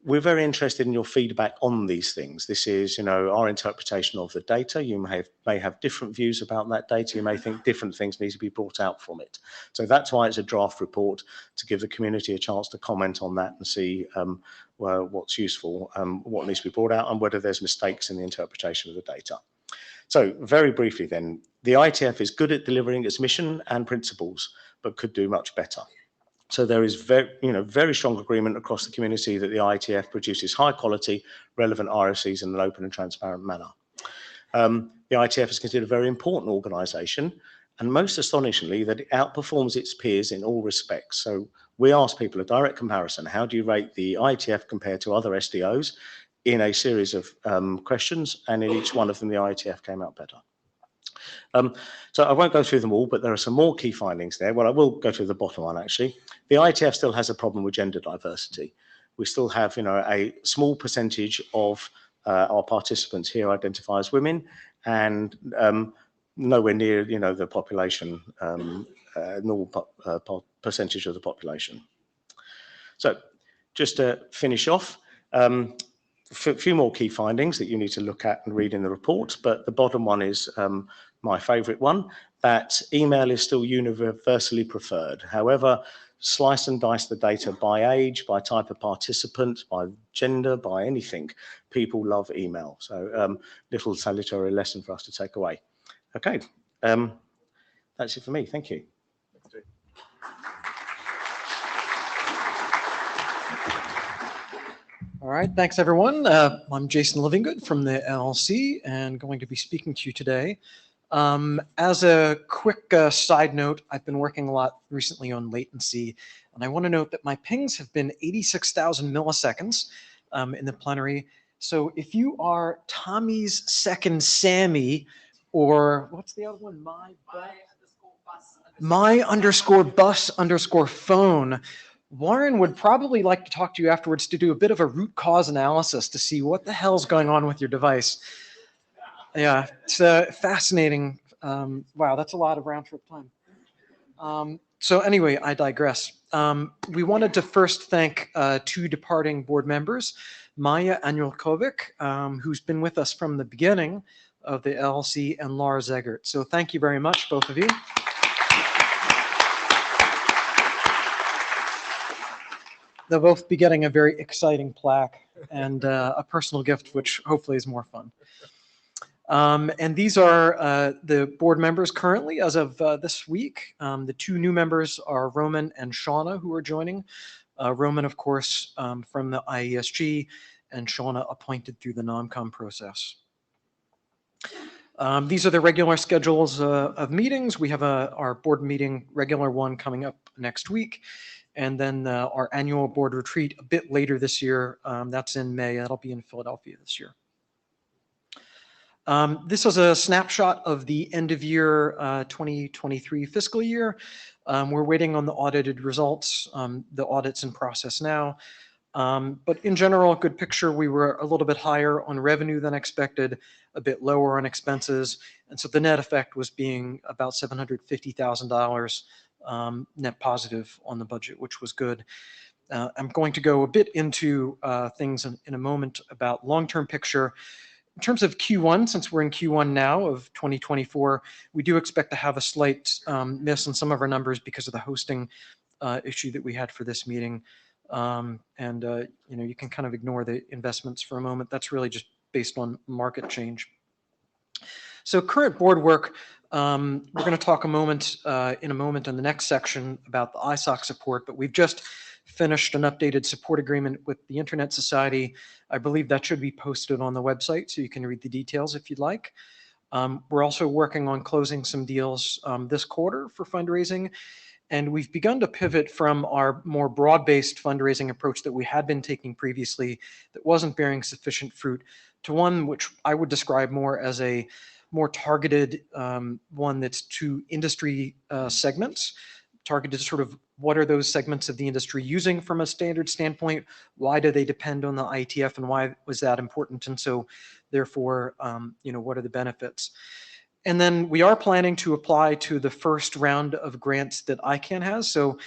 We're very interested in your feedback on these things. This is, you know, our interpretation of the data. You may have different views about that data. You may think different things need to be brought out from it. So that's why it's a draft report, to give the community a chance to comment on that and see well, what's useful, what needs to be brought out, and whether there's mistakes in the interpretation of the data. So very briefly then, the Ietf is good at delivering its mission and principles, but could do much better. So there is very strong agreement across the community that the Ietf produces high quality, relevant RFCs in an open and transparent manner. The Ietf is considered a very important organisation, and most astonishingly that it outperforms its peers in all respects. So we asked people a direct comparison. How do you rate the Ietf compared to other SDOs in a series of questions, and in each one of them the Ietf came out better. So I won't go through them all, but there are some more key findings there. Well, I will go through the bottom one actually. The Ietf still has a problem with gender diversity. We still have, you know, a small percentage of our participants here identify as women, and nowhere near, you know, the population, normal percentage of the population. So just to finish off, a few more key findings that you need to look at and read in the report, but the bottom one is my favourite one, that email is still universally preferred. However, slice and dice the data by age, by type of participant, by gender, by anything, people love email. So little salutary lesson for us to take away. Okay, that's it for me. Thank you. All right, thanks everyone. I'm Jason Livingood from the LLC and going to be speaking to you today. As a quick side note, I've been working a lot recently on latency, and I want to note that my pings have been 86,000 milliseconds in the plenary. So if you are Tommy's second Sammy, or what's the other one? my_bus_phone. Warren would probably like to talk to you afterwards to do a bit of a root cause analysis to see what the hell's going on with your device. Yeah, it's fascinating. Wow, that's a lot of round trip time. So anyway, I digress. We wanted to first thank two departing board members, Maya Anulkovic, who's been with us from the beginning of the LLC, and Lars Eggert. So thank you very much, both of you. They'll both be getting a very exciting plaque and a personal gift, which hopefully is more fun. And these are the board members currently as of this week. The two new members are Roman and Shauna, who are joining Roman, of course, from the IESG, and Shauna appointed through the NOMCOM process. These are the regular schedules of meetings. We have our board meeting, regular one, coming up next week, and then our annual board retreat a bit later this year. That's in May. That'll be in Philadelphia this year. This is a snapshot of the end of year 2023 fiscal year. We're waiting on the audited results. The audit's in process now. But in general, good picture. We were a little bit higher on revenue than expected, a bit lower on expenses. And so the net effect was being about $750,000 net positive on the budget, which was good. I'm going to go a bit into things in a moment about long-term picture. In terms of Q1, since we're in Q1 now of 2024, we do expect to have a slight miss on some of our numbers because of the hosting issue that we had for this meeting. You know, you can kind of ignore the investments for a moment. That's really just based on market change. So current board work, we're going to talk in a moment in the next section about the ISOC support, but we've just finished an updated support agreement with the Internet Society. I believe that should be posted on the website, so you can read the details if you'd like. We're also working on closing some deals this quarter for fundraising, and we've begun to pivot from our more broad-based fundraising approach that we had been taking previously that wasn't bearing sufficient fruit to one which I would describe more as a more targeted one that's to industry segments, targeted sort of what are those segments of the industry using from a standard standpoint? Why do they depend on the IETF, and why was that important? And so therefore, you know, what are the benefits? And then we are planning to apply to the first round of grants that ICANN has. So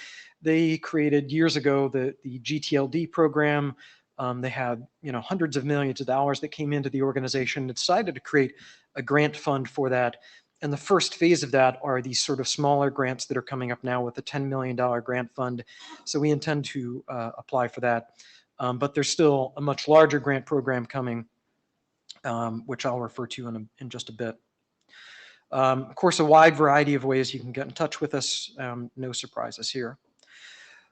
they created years ago the GTLD program. They had, you know, hundreds of millions of dollars that came into the organization, decided to create a grant fund for that. And the first phase of that are these sort of smaller grants that are coming up now with a $10 million grant fund. So we intend to apply for that. But there's still a much larger grant program coming, which I'll refer to in just a bit. Of course, a wide variety of ways you can get in touch with us. No surprises here.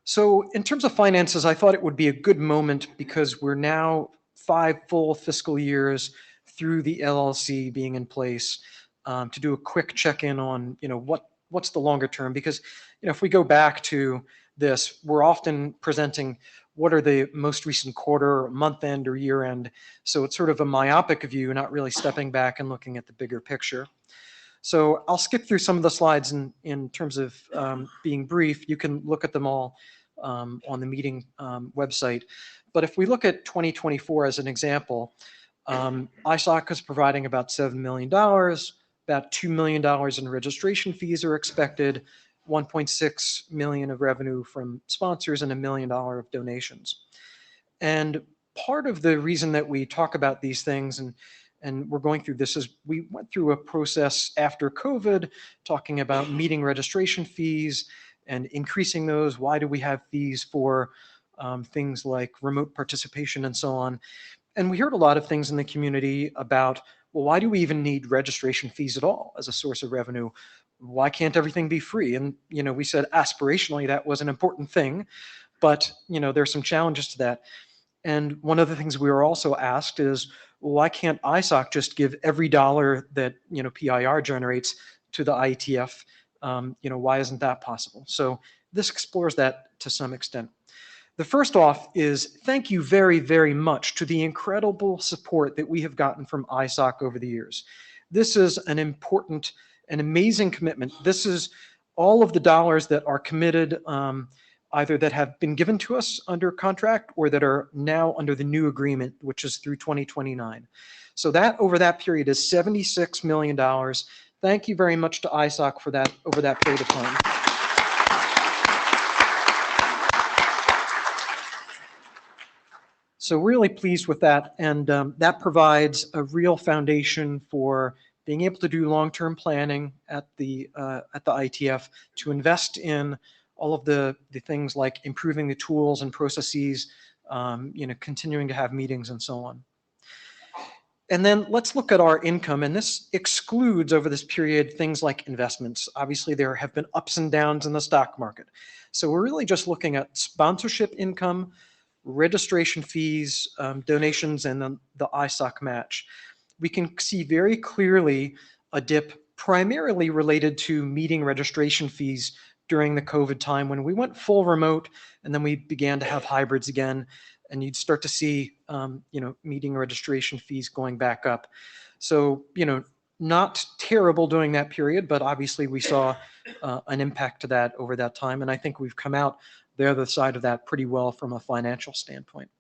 So in terms of finances, I thought it would be a good moment because we're now 5 full fiscal years through the LLC being in place to do a quick check-in on, you know, what's the longer term? Because, you know, if we go back to this, we're often presenting what are the most recent quarter, month end, or year end. So it's sort of a myopic view, not really stepping back and looking at the bigger picture. So I'll skip through some of the slides in terms of being brief. You can look at them all on the meeting website. But if we look at 2024 as an example, ISOC is providing about $7 million, about $2 million in registration fees are expected, 1.6 million of revenue from sponsors, and $1 million of donations. And part of the reason that we talk about these things and we're going through this is we went through a process after COVID talking about meeting registration fees and increasing those. Why do we have fees for things like remote participation and so on? And we heard a lot of things in the community about, well, why do we even need registration fees at all as a source of revenue? Why can't everything be free? And, you know, we said aspirationally that was an important thing, but, you know, there's some challenges to that. And one of the things we were also asked is, well, why can't ISOC just give every dollar that, you know, PIR generates to the IETF? You know, why isn't that possible? So this explores that to some extent. The first off is thank you very, very much to the incredible support that we have gotten from ISOC over the years. This is an important and amazing commitment. This is all of the dollars that are committed, either that have been given to us under contract or that are now under the new agreement, which is through 2029. So that over that period is $76 million. Thank you very much to ISOC for that over that period of time. So really pleased with that, and that provides a real foundation for being able to do long-term planning at the IETF to invest in all of the things like improving the tools and processes, you know, continuing to have meetings and so on. And then let's look at our income, and this excludes over this period things like investments. Obviously, there have been ups and downs in the stock market. So we're really just looking at sponsorship income, registration fees, donations, and then the ISOC match. We can see very clearly a dip primarily related to meeting registration fees during the COVID time when we went full remote, and then we began to have hybrids again, and you'd start to see, meeting registration fees going back up. So, not terrible during that period, but obviously we saw an impact to that over that time. And I think we've come out the other side of that pretty well from a financial standpoint.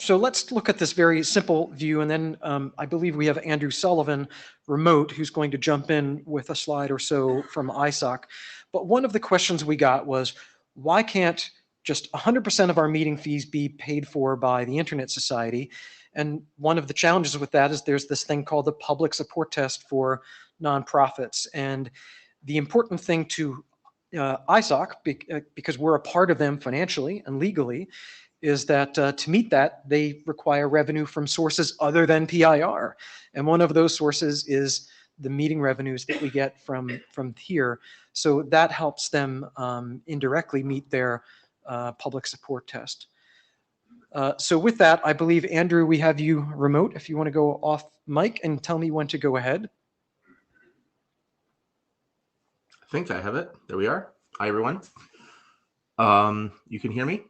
So let's look at this very simple view, and then I believe we have Andrew Sullivan remote who's going to jump in with a slide or so from ISOC. But one of the questions we got was, why can't just 100% of our meeting fees be paid for by the Internet Society? And one of the challenges with that is there's this thing called the public support test for nonprofits. And the important thing to ISOC, because we're a part of them financially and legally, is that to meet that, they require revenue from sources other than PIR. And one of those sources is the meeting revenues that we get from here. So that helps them indirectly meet their public support test. So with that, I believe, Andrew, we have you remote. If you want to go off mic and tell me when to go ahead. I think I have it. There we are. Hi, everyone. You can hear me?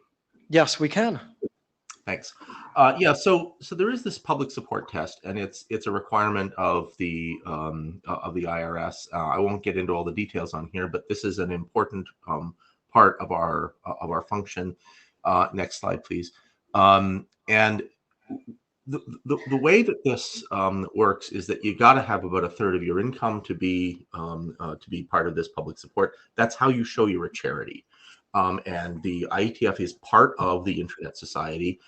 Yes, we can. Thanks. Yeah, so there is this public support test, and it's a requirement of the IRS. I won't get into all the details on here, but this is an important part of our function. Next slide, please. And the way that this works is that you got to have about a third of your income to be part of this public support. That's how you show you're a charity. And the Ietf is part of the Internet Society.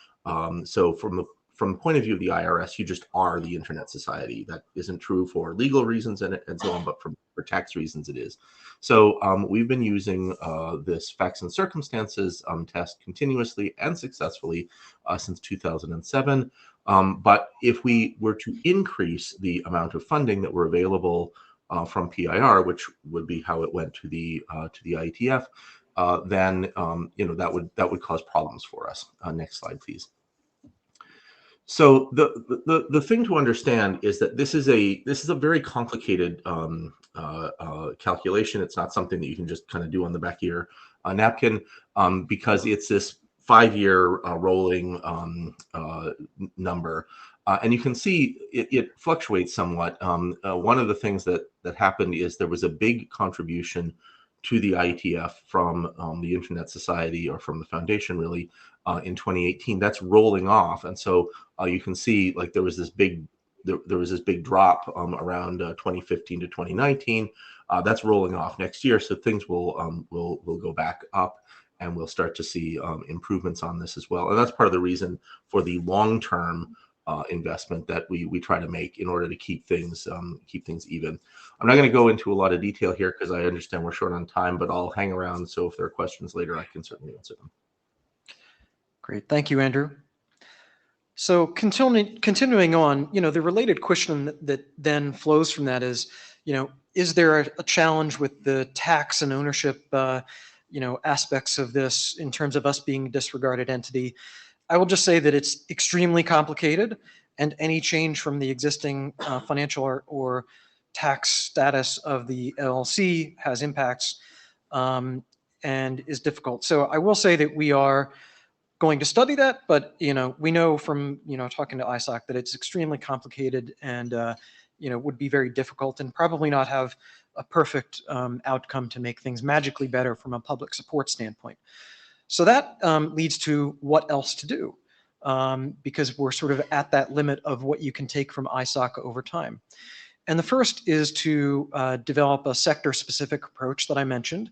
So from the point of view of the IRS, you just are the Internet Society. That isn't true for legal reasons and so on, but for tax reasons it is. So we've been using this facts and circumstances test continuously and successfully since 2007. But if we were to increase the amount of funding that were available from PIR, which would be how it went to the Ietf, then that would cause problems for us. Next slide, please. So the thing to understand is that this is a very complicated calculation. It's not something that you can just kind of do on the back of your napkin because it's this 5-year rolling number. And you can see it fluctuates somewhat. One of the things that happened is there was a big contribution to the Ietf from the Internet Society, or from the foundation really, in 2018. That's rolling off, and so you can see like there was this big drop around 2015 to 2019. That's rolling off next year, so things will go back up, and we'll start to see improvements on this as well. And that's part of the reason for the long-term investment that we try to make in order to keep things even. I'm not going to go into a lot of detail here because I understand we're short on time, but I'll hang around. So if there are questions later, I can certainly answer them. Great, thank you, Andrew. So continuing on, the related question that then flows from that is, is there a challenge with the tax and ownership, aspects of this in terms of us being a disregarded entity? I will just say that it's extremely complicated, and any change from the existing financial or tax status of the LLC has impacts and is difficult. So I will say that we are going to study that, but we know from talking to ISOC that it's extremely complicated and would be very difficult and probably not have a perfect outcome to make things magically better from a public support standpoint. So that leads to what else to do, because we're sort of at that limit of what you can take from ISOC over time. And the first is to develop a sector-specific approach that I mentioned.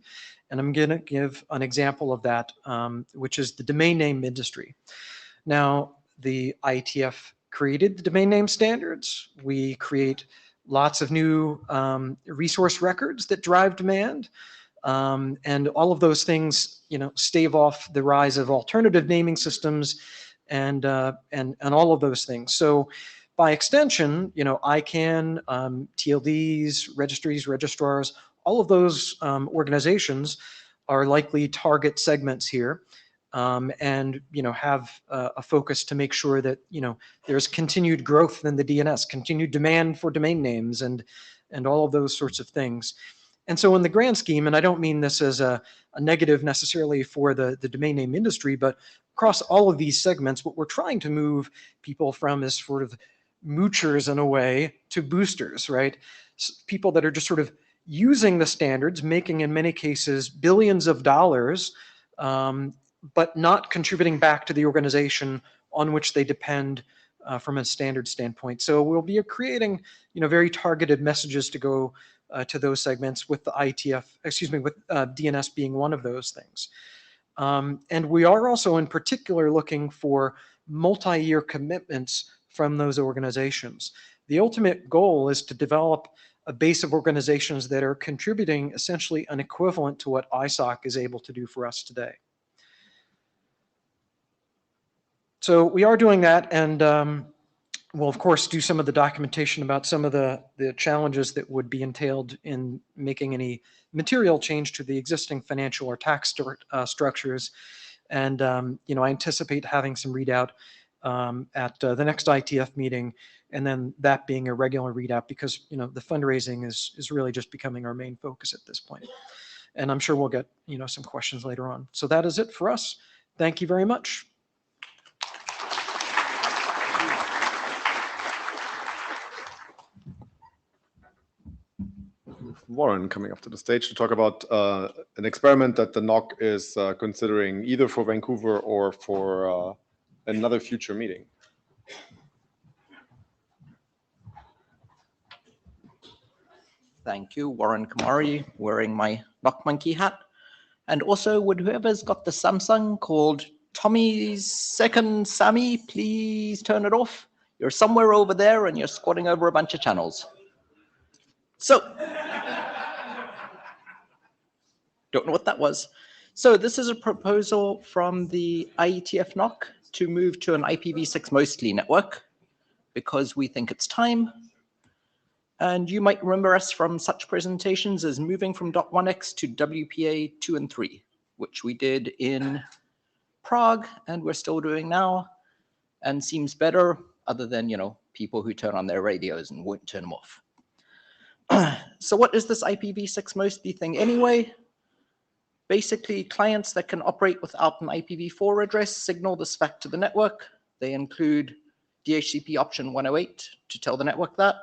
And I'm going to give an example of that, which is the domain name industry. Now, the Ietf created the domain name standards. We create lots of new resource records that drive demand. And all of those things, stave off the rise of alternative naming systems and all of those things. So by extension, ICANN, TLDs, registries, registrars, all of those organizations are likely target segments here, and have a focus to make sure that there's continued growth in the DNS, continued demand for domain names, and all of those sorts of things. And so in the grand scheme, and I don't mean this as a negative necessarily for the domain name industry, but across all of these segments, what we're trying to move people from is sort of moochers in a way to boosters, right? People that are just sort of using the standards, making in many cases billions of dollars, but not contributing back to the organization on which they depend from a standard standpoint. So we'll be creating, very targeted messages to go to those segments, with the with DNS being one of those things. And we are also in particular looking for multi-year commitments from those organizations. The ultimate goal is to develop a base of organizations that are contributing essentially an equivalent to what ISOC is able to do for us today. So we are doing that, and we'll of course do some of the documentation about some of the challenges that would be entailed in making any material change to the existing financial or tax structures. And I anticipate having some readout at the next IETF meeting, and then that being a regular readout, because the fundraising is really just becoming our main focus at this point. And I'm sure we'll get some questions later on. So that is it for us. Thank you very much. Warren coming up to the stage to talk about an experiment that the NOC is considering either for Vancouver or for another future meeting. Thank you, Warren Kamari, wearing my NOC monkey hat. And also, would whoever's got the Samsung called Tommy's Second Sammy, please turn it off? You're somewhere over there and you're squatting over a bunch of channels. So, don't know what that was. So this is a proposal from the IETF NOC to move to an IPv6 mostly network, because we think it's time. And you might remember us from such presentations as moving from .1x to WPA 2 and 3, which we did in Prague and we're still doing now, and seems better, other than, people who turn on their radios and won't turn them off. So what is this IPv6 mostly thing anyway? Basically, clients that can operate without an IPv4 address signal this fact to the network. They include DHCP option 108 to tell the network that.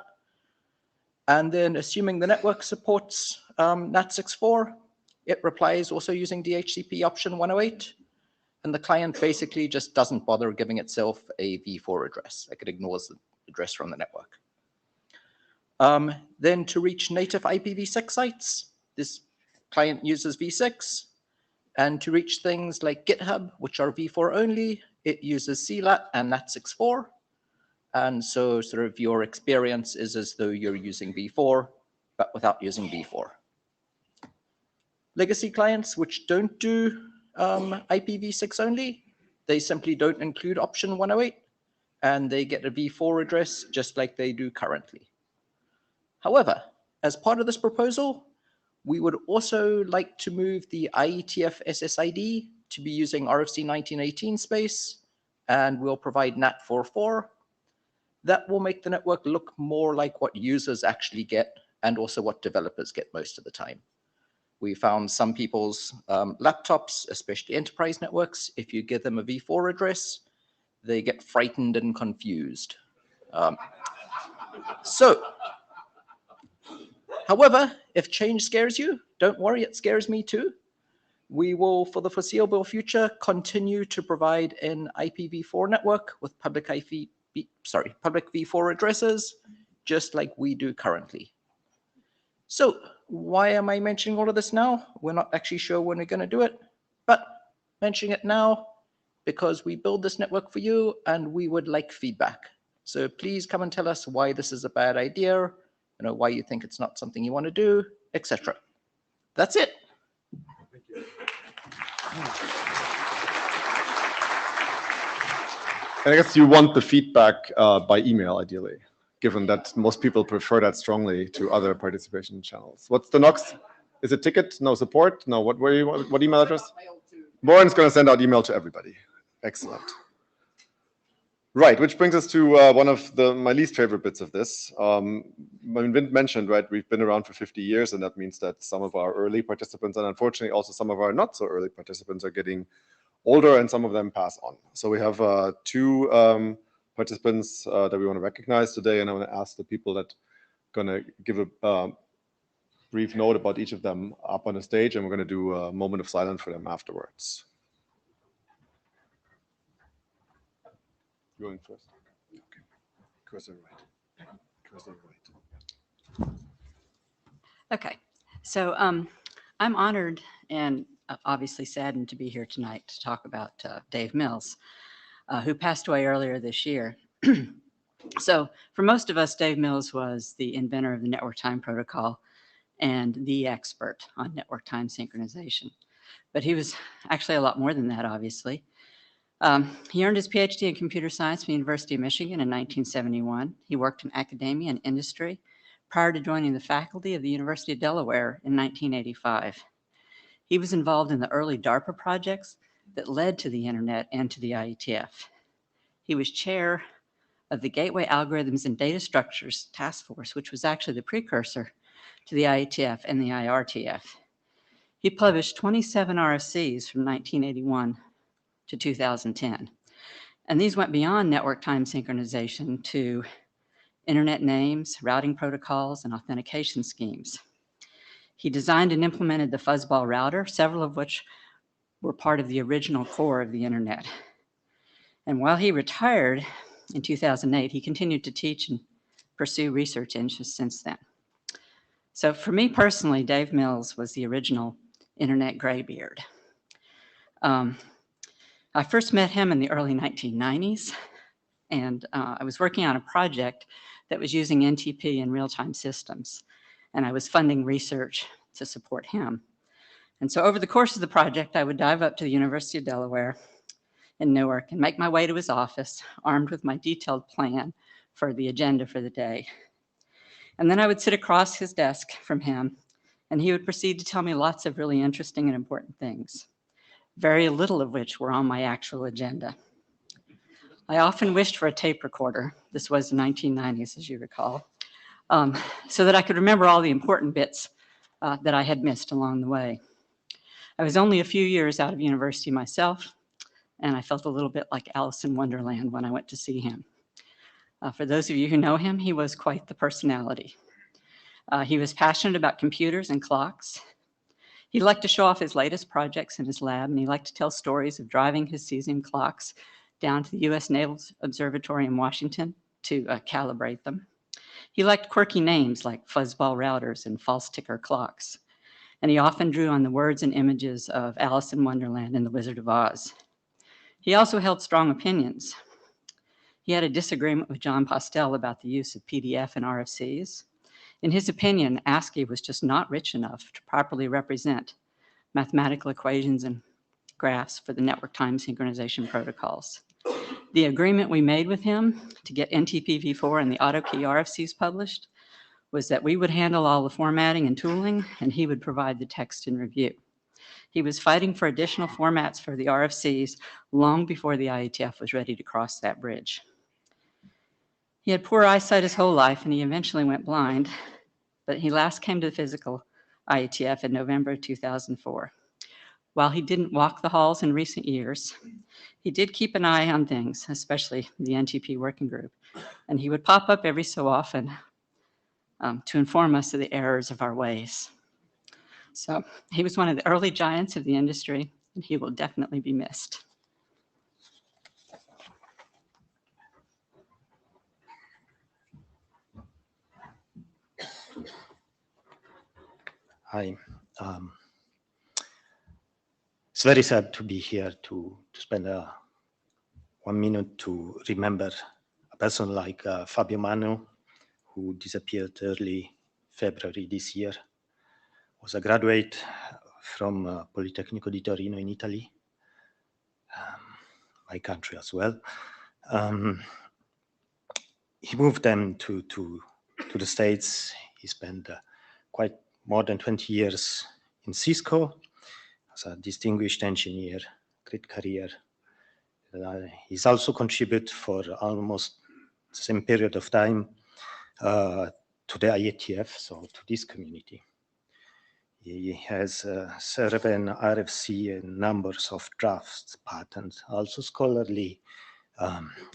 And then assuming the network supports NAT64, it replies also using DHCP option 108. And the client basically just doesn't bother giving itself a v4 address. Like, it ignores the address from the network. Then to reach native IPv6 sites, this client uses v6. And to reach things like GitHub, which are v4 only, it uses CLAT and NAT64. And so sort of your experience is as though you're using v4, but without using v4. Legacy clients, which don't do IPv6 only, they simply don't include option 108, and they get a v4 address just like they do currently. However, as part of this proposal, we would also like to move the IETF SSID to be using RFC 1918 space, and we'll provide NAT44. That will make the network look more like what users actually get, and also what developers get most of the time. We found some people's laptops, especially enterprise networks, if you give them a v4 address, they get frightened and confused. However, if change scares you, don't worry, it scares me too. We will, for the foreseeable future, continue to provide an IPv4 network with public v4 addresses, just like we do currently. So why am I mentioning all of this now? We're not actually sure when we're going to do it, but mentioning it now because we build this network for you and we would like feedback. So please come and tell us why this is a bad idea, why you think it's not something you want to do, etc. That's it. Thank you. And I guess you want the feedback by email, ideally, given that most people prefer that strongly to other participation channels. What's the next? Is it ticket? No support? No, what email address? Warren's going to send out email to everybody. Excellent. Right, which brings us to one of my least favorite bits of this. Vint mentioned, right, we've been around for 50 years, and that means that some of our early participants, and unfortunately also some of our not so early participants, are getting older, and some of them pass on. So we have two participants that we want to recognize today, and I want to ask the people that are going to give a brief note about each of them up on the stage, and we're going to do a moment of silence for them afterwards. Going first. Okay. Cursor right. Cursor right. Okay, so I'm honored and obviously saddened to be here tonight to talk about Dave Mills, who passed away earlier this year. So for most of us, Dave Mills was the inventor of the network time protocol and the expert on network time synchronization. But he was actually a lot more than that, obviously. He earned his PhD in computer science from the University of Michigan in 1971. He worked in academia and industry prior to joining the faculty of the University of Delaware in 1985. He was involved in the early DARPA projects that led to the internet and to the IETF. He was chair of the Gateway Algorithms and Data Structures Task Force, which was actually the precursor to the IETF and the IRTF. He published 27 RFCs from 1981 to 2010. And these went beyond network time synchronization to internet names, routing protocols, and authentication schemes. He designed and implemented the fuzzball router, several of which were part of the original core of the internet. And while he retired in 2008, he continued to teach and pursue research interests since then. So for me personally, Dave Mills was the original internet graybeard. I first met him in the early 1990s, and I was working on a project that was using NTP in real-time systems, and I was funding research to support him. And so over the course of the project, I would dive up to the University of Delaware in Newark and make my way to his office, armed with my detailed plan for the agenda for the day. And then I would sit across his desk from him, and he would proceed to tell me lots of really interesting and important things, very little of which were on my actual agenda. I often wished for a tape recorder. This was the 1990s, as you recall, so that I could remember all the important bits that I had missed along the way. I was only a few years out of university myself, and I felt a little bit like Alice in Wonderland when I went to see him. For those of you who know him, he was quite the personality. He was passionate about computers and clocks. He liked to show off his latest projects in his lab, and he liked to tell stories of driving his cesium clocks down to the U.S. Naval Observatory in Washington to calibrate them. He liked quirky names like fuzzball routers and false ticker clocks, and he often drew on the words and images of Alice in Wonderland and the Wizard of Oz. He also held strong opinions. He had a disagreement with John Postel about the use of PDF and RFCs. In his opinion, ASCII was just not rich enough to properly represent mathematical equations and graphs for the network time synchronization protocols. The agreement we made with him to get NTPv4 and the AutoKey RFCs published was that we would handle all the formatting and tooling, and he would provide the text and review. He was fighting for additional formats for the RFCs long before the IETF was ready to cross that bridge. He had poor eyesight his whole life, and he eventually went blind, but he last came to the physical IETF in November 2004. While he didn't walk the halls in recent years, he did keep an eye on things, especially the NTP working group, and he would pop up every so often to inform us of the errors of our ways. So he was one of the early giants of the industry, and he will definitely be missed. Hi. It's very sad to be here to spend 1 minute to remember a person like Fabio Manu, who disappeared early February this year. Was a graduate from Politecnico di Torino in Italy, my country as well. He moved then to the States. He spent quite more than 20 years in Cisco as a distinguished engineer, great career. He's also contributed for almost the same period of time to the Ietf, so to this community. He has served in RFC and numbers of drafts, patents, also scholarly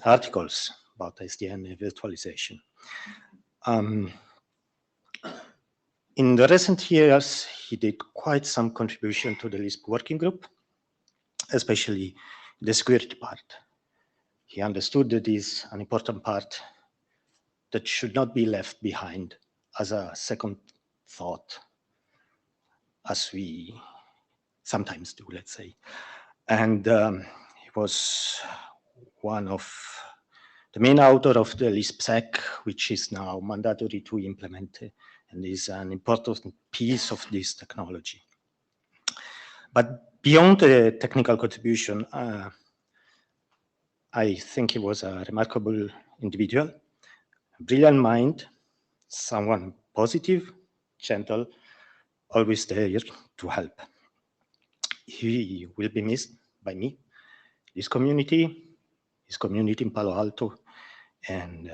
articles about SDN virtualization. In the recent years, he did quite some contribution to the Lisp working group, especially the security part. He understood that is an important part that should not be left behind as a second thought, as we sometimes do, let's say. And he was one of the main author of the LispSec, which is now mandatory to implement and is an important piece of this technology. But beyond the technical contribution, I think he was a remarkable individual, a brilliant mind, someone positive, gentle, always there to help. He will be missed by me, his community in Palo Alto, and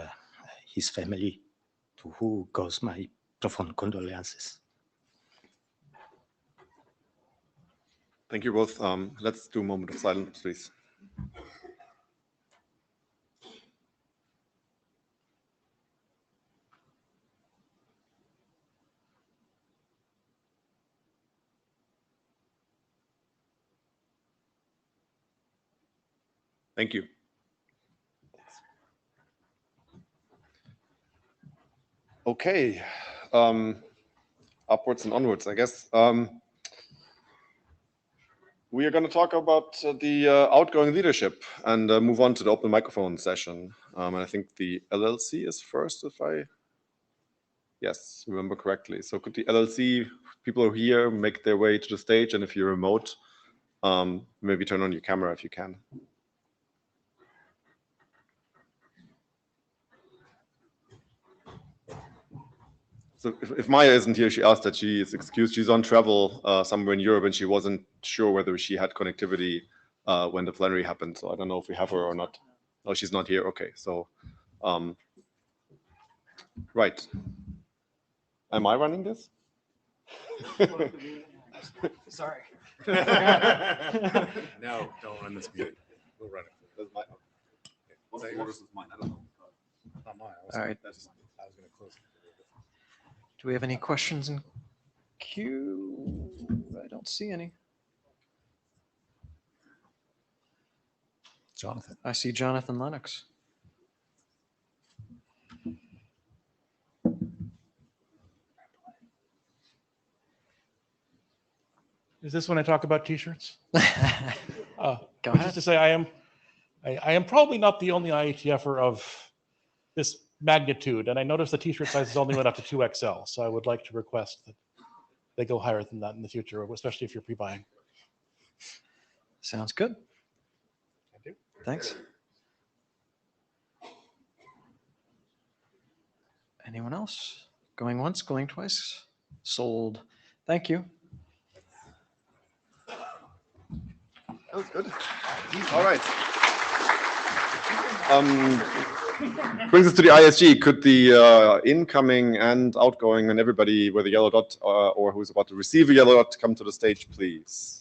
his family, to who goes my profound condolences. Thank you both. Let's do a moment of silence, please. Thank you. Okay, upwards and onwards, I guess. We are going to talk about the outgoing leadership and move on to the open microphone session. And I think the LLC is first, if I, yes, remember correctly. So could the LLC people who are here make their way to the stage, and if you're remote, maybe turn on your camera if you can. So if Maya isn't here, she asked that she is excused. She's on travel somewhere in Europe, and she wasn't sure whether she had connectivity when the plenary happened. So I don't know if we have her or not. Oh, she's not here. Okay, so right. Am I running this? Sorry. No, don't run this meeting. We'll run it. That's my, Okay. Yours is mine. I don't know. Not mine. All right. I was going to close it. Do we have any questions in queue? I don't see any. Jonathan. I see Jonathan Lennox. Is this when I talk about T-shirts? Go Just ahead. to say, I am probably not the only IETFer of this magnitude, and I noticed the T-shirt sizes only went up to 2XL, so I would like to request that they go higher than that in the future, especially if you're pre-buying. Sounds good. Thank you. Thanks. Anyone else? Going once, going twice? Sold. Thank you. that was good. All right. Brings us to the ISG. Could the incoming and outgoing and everybody with a yellow dot or who's about to receive a yellow dot come to the stage, please?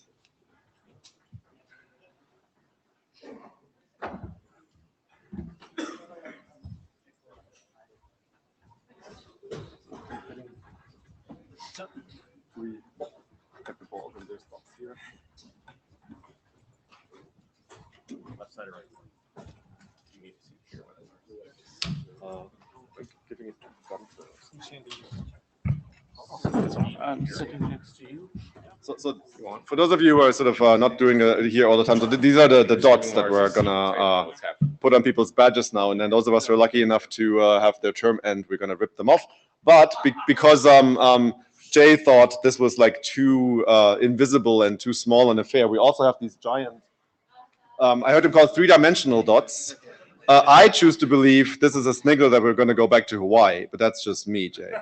We get the ball in their spots here. Left side or right? You need to see here. Giving it to front first. I'm sitting next to you. So for those of you who are sort of not doing here all the time, so these are the dots that we're gonna put on people's badges now, and then those of us who are lucky enough to have their term end, we're gonna rip them off. But because Jay thought this was like too invisible and too small an affair, we also have these giant, I heard them called three-dimensional dots. I choose to believe this is a sniggle that we're going to go back to Hawaii, but that's just me, Jay.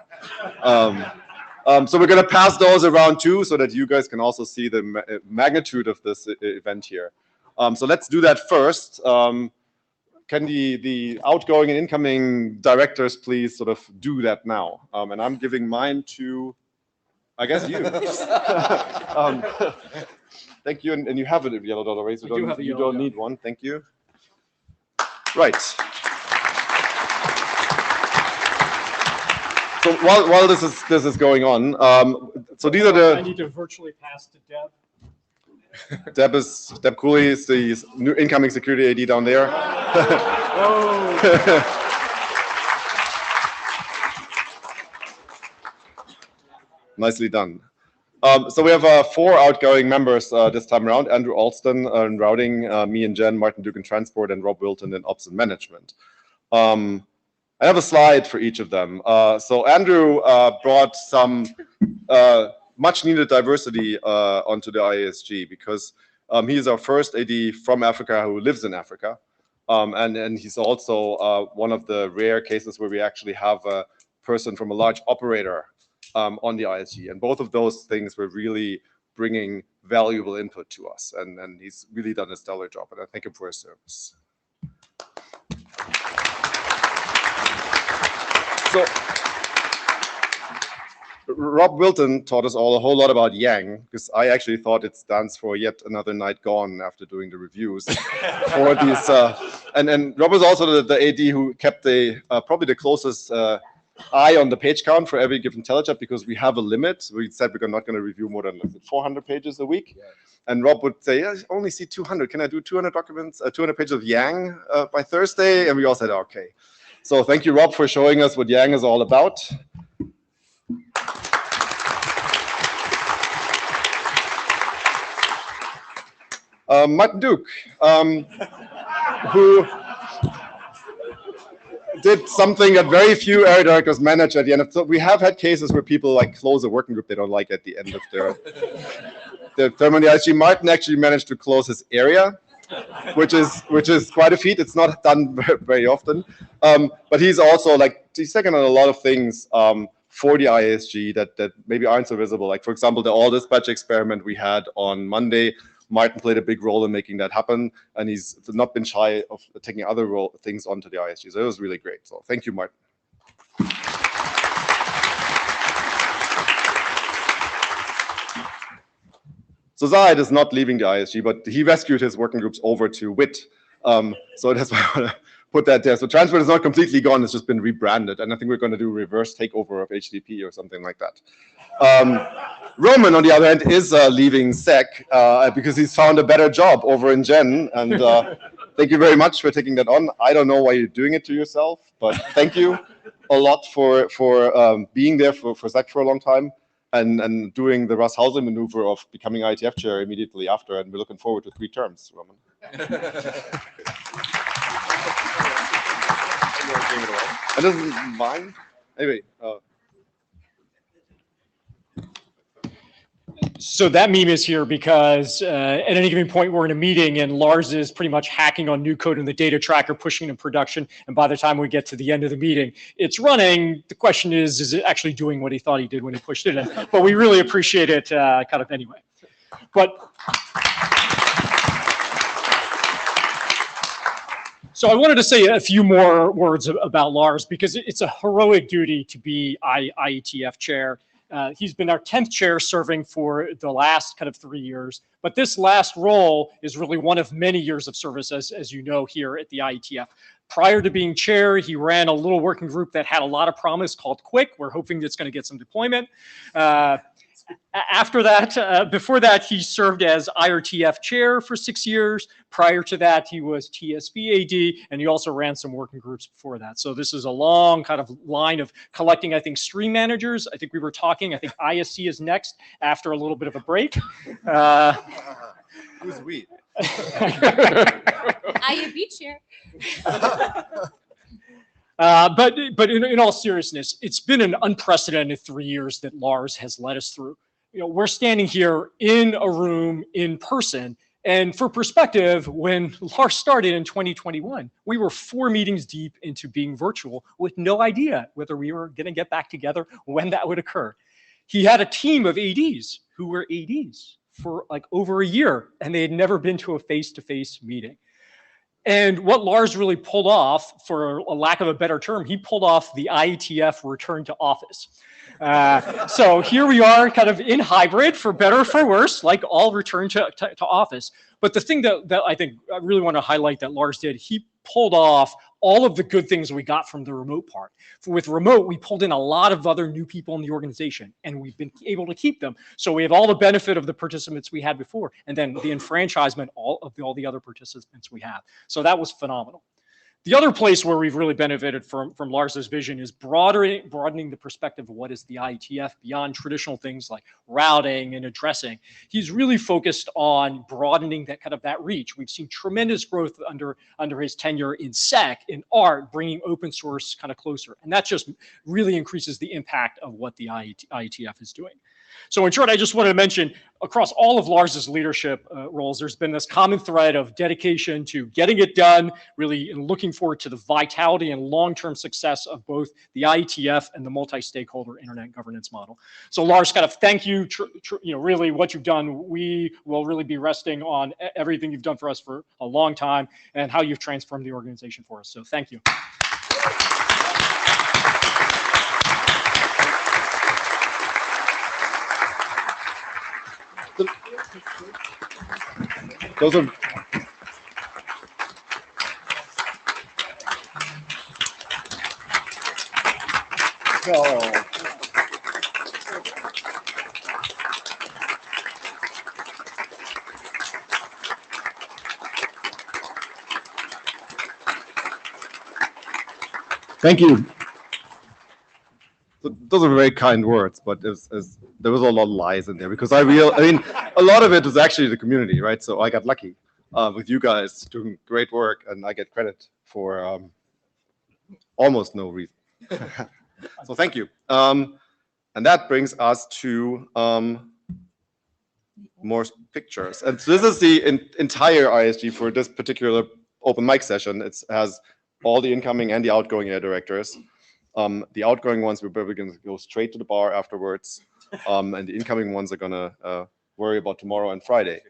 So we're going to pass those around too, so that you guys can also see the magnitude of this event here. So let's do that first. Can the outgoing and incoming directors please sort of do that now? And I'm giving mine to, I guess, you. Thank you, and you have a yellow dot already, so you don't need one. Thank you. Right. So while this is going on, so these are the. I need to virtually pass to Deb. Deb Cooley is the new incoming security AD down there. Nicely done. So we have 4 outgoing members this time around: Andrew Alston in routing, me and Jen, Martin Duke in transport, and Rob Wilton in ops and management. I have a slide for each of them. So Andrew brought some much needed diversity onto the IASG, because he is our first AD from Africa who lives in Africa. And he's also one of the rare cases where we actually have a person from a large operator on the ISG. And both of those things were really bringing valuable input to us. And he's really done a stellar job. And I thank him for his service. So Rob Wilton taught us all a whole lot about Yang, because I actually thought it stands for Yet Another Night Gone after doing the reviews for these. And Rob was also the AD who kept probably the closest eye on the page count for every given telechat, because we have a limit. We said we're not going to review more than 400 pages a week. Yeah. And Rob would say, yeah, I only see 200. Can I do 200 documents, 200 pages of Yang by Thursday? And we all said, okay. So thank you, Rob, for showing us what Yang is all about. Martin Duke, who did something that very few area directors manage at the end of. So we have had cases where people like close a working group they don't like at the end of their term on the ISG. Martin actually managed to close his area, which is quite a feat. It's not done very often, but he's also he's taken on a lot of things for the ISG that maybe aren't so visible. Like, for example, the all dispatch experiment we had on Monday. Martin played a big role in making that happen, and he's not been shy of taking other things onto the ISG. So it was really great. So thank you, Martin. So Zahid is not leaving the ISG, but he rescued his working groups over to WIT. So that's why I want to put that there. So transport is not completely gone. It's just been rebranded. And I think we're going to do a reverse takeover of HDP or something like that. Roman, on the other hand, is leaving SEC because he's found a better job over in Gen. And thank you very much for taking that on. I don't know why you're doing it to yourself, but thank you a lot for being there for SEC for a long time and doing the Russ Housing maneuver of becoming Ietf chair immediately after. And we're looking forward to 3 terms, Roman. And this is mine. Anyway. So that meme is here because at any given point we're in a meeting and Lars is pretty much hacking on new code in the data tracker, pushing it in production. And by the time we get to the end of the meeting, it's running. The question is it actually doing what he thought he did when he pushed it in? But we really appreciate it kind of anyway. But so I wanted to say a few more words about Lars because it's a heroic duty to be IETF chair. He's been our 10th chair serving for the last kind of 3 years. But this last role is really one of many years of service, as you know, here at the IETF. Prior to being chair, he ran a little working group that had a lot of promise called Quick. We're hoping it's going to get some deployment. After that, before that, he served as IRTF chair for 6 years. Prior to that, he was TSB AD, and he also ran some working groups before that. So this is a long kind of line of collecting, I think, stream managers. I think we were talking, I think ISC is next after a little bit of a break. Who's we? IUB chair. But in all seriousness, it's been an unprecedented 3 years that Lars has led us through. You know, we're standing here in a room in person, And for perspective, when Lars started in 2021, we were 4 meetings deep into being virtual with no idea whether we were going to get back together, when that would occur. He had a team of ADs who were ADs for like over a year, and they had never been to a face-to-face meeting. And what Lars really pulled off, for a lack of a better term, he pulled off the IETF return to office. So here we are kind of in hybrid, for better or for worse, like all return to office. But the thing that I think I really want to highlight that Lars did, he pulled off all of the good things we got from the remote part. With remote, we pulled in a lot of other new people in the organization, and we've been able to keep them. So we have all the benefit of the participants we had before, and then the enfranchisement all the other participants we have. So that was phenomenal. The other place where we've really benefited from Lars's vision is broadening the perspective of what is the IETF beyond traditional things like routing and addressing. He's really focused on broadening that reach. We've seen tremendous growth under his tenure in SEC, in art, bringing open source kind of closer. And that just really increases the impact of what the IETF is doing. So in short, I just wanted to mention, across all of Lars's leadership roles, there's been this common thread of dedication to getting it done, really looking forward to the vitality and long-term success of both the IETF and the multi-stakeholder internet governance model. So Lars, kind of thank you, really what you've done. We will really be resting on everything you've done for us for a long time and how you've transformed the organization for us. So thank you. Those are Thank you. Those are very kind words, but there was a lot of lies in there, because I mean, a lot of it was actually the community, right? So I got lucky with you guys doing great work, and I get credit for almost no reason. So thank you. And that brings us to more pictures. And so this is the entire ISG for this particular open mic session. It has all the incoming and the outgoing air directors. The outgoing ones, we're probably going to go straight to the bar afterwards. And the incoming ones are going to worry about tomorrow and Friday.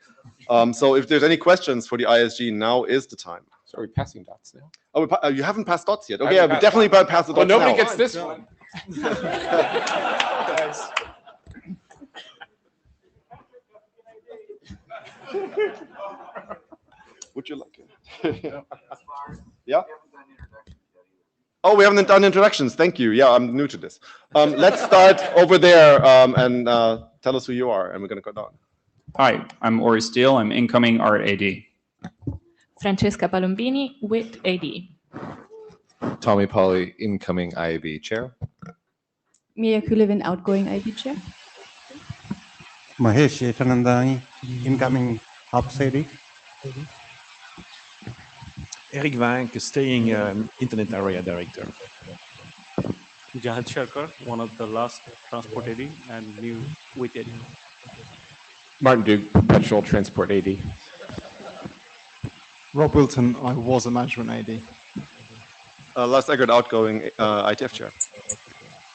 So if there's any questions for the ISG, now is the time. So are we passing dots now? Oh, you haven't passed dots yet. Okay, yeah, we definitely pass the dots now. Nobody gets this one. Would you like it? Yeah? Oh, we haven't done introductions. Thank you. Yeah, I'm new to this. Let's start over there and tell us who you are, and we're going to go down. Hi, I'm Ori Steele. I'm incoming Art AD. Francesca Palombini with AD. Tommy Polly, incoming IAB chair. Mia Kulevin, outgoing IB chair. Mahesh Yetanandani, incoming Ops AD. Eric Vank, staying Internet Area Director. Jahad Sharkar, one of the last transport AD and new with AD. Martin Duke, perpetual transport AD. Rob Wilton, I was a management AD. Lars Eggert, outgoing ITF chair.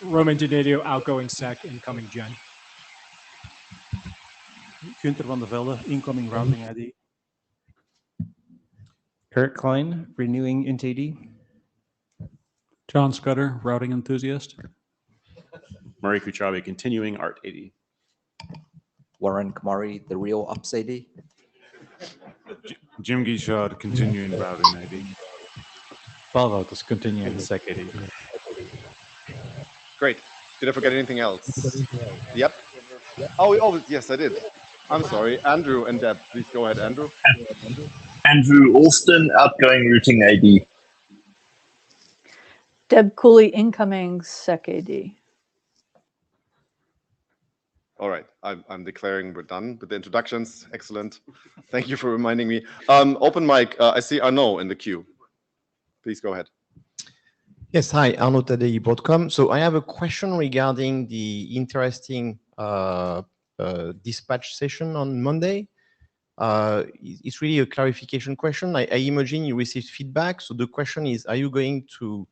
Roman Donadio, outgoing SEC, incoming Gen. Gunther van der Velde, incoming routing AD. Eric Klein, renewing Int AD. John Scudder, routing enthusiast. Murray Kuchabe, continuing Art AD. Warren Kamari, the real Ops AD. Jim Guichard, continuing routing AD. Paul Wouters, continuing SEC AD. Great. Did I forget anything else? Yep. Oh, yes, I did. I'm sorry. Andrew and Deb, please go ahead, Andrew. Andrew Alston, outgoing routing AD. Deb Cooley, incoming SEC AD. All right, I'm declaring we're done with the introductions. Excellent. Thank you for reminding me. Open mic, I see Arnaud in the queue. Please go ahead. Yes, hi, Arnaud Tadei, Broadcom. So I have a question regarding the interesting dispatch session on Monday. It's really a clarification question. I imagine you received feedback. So the question is, are you going to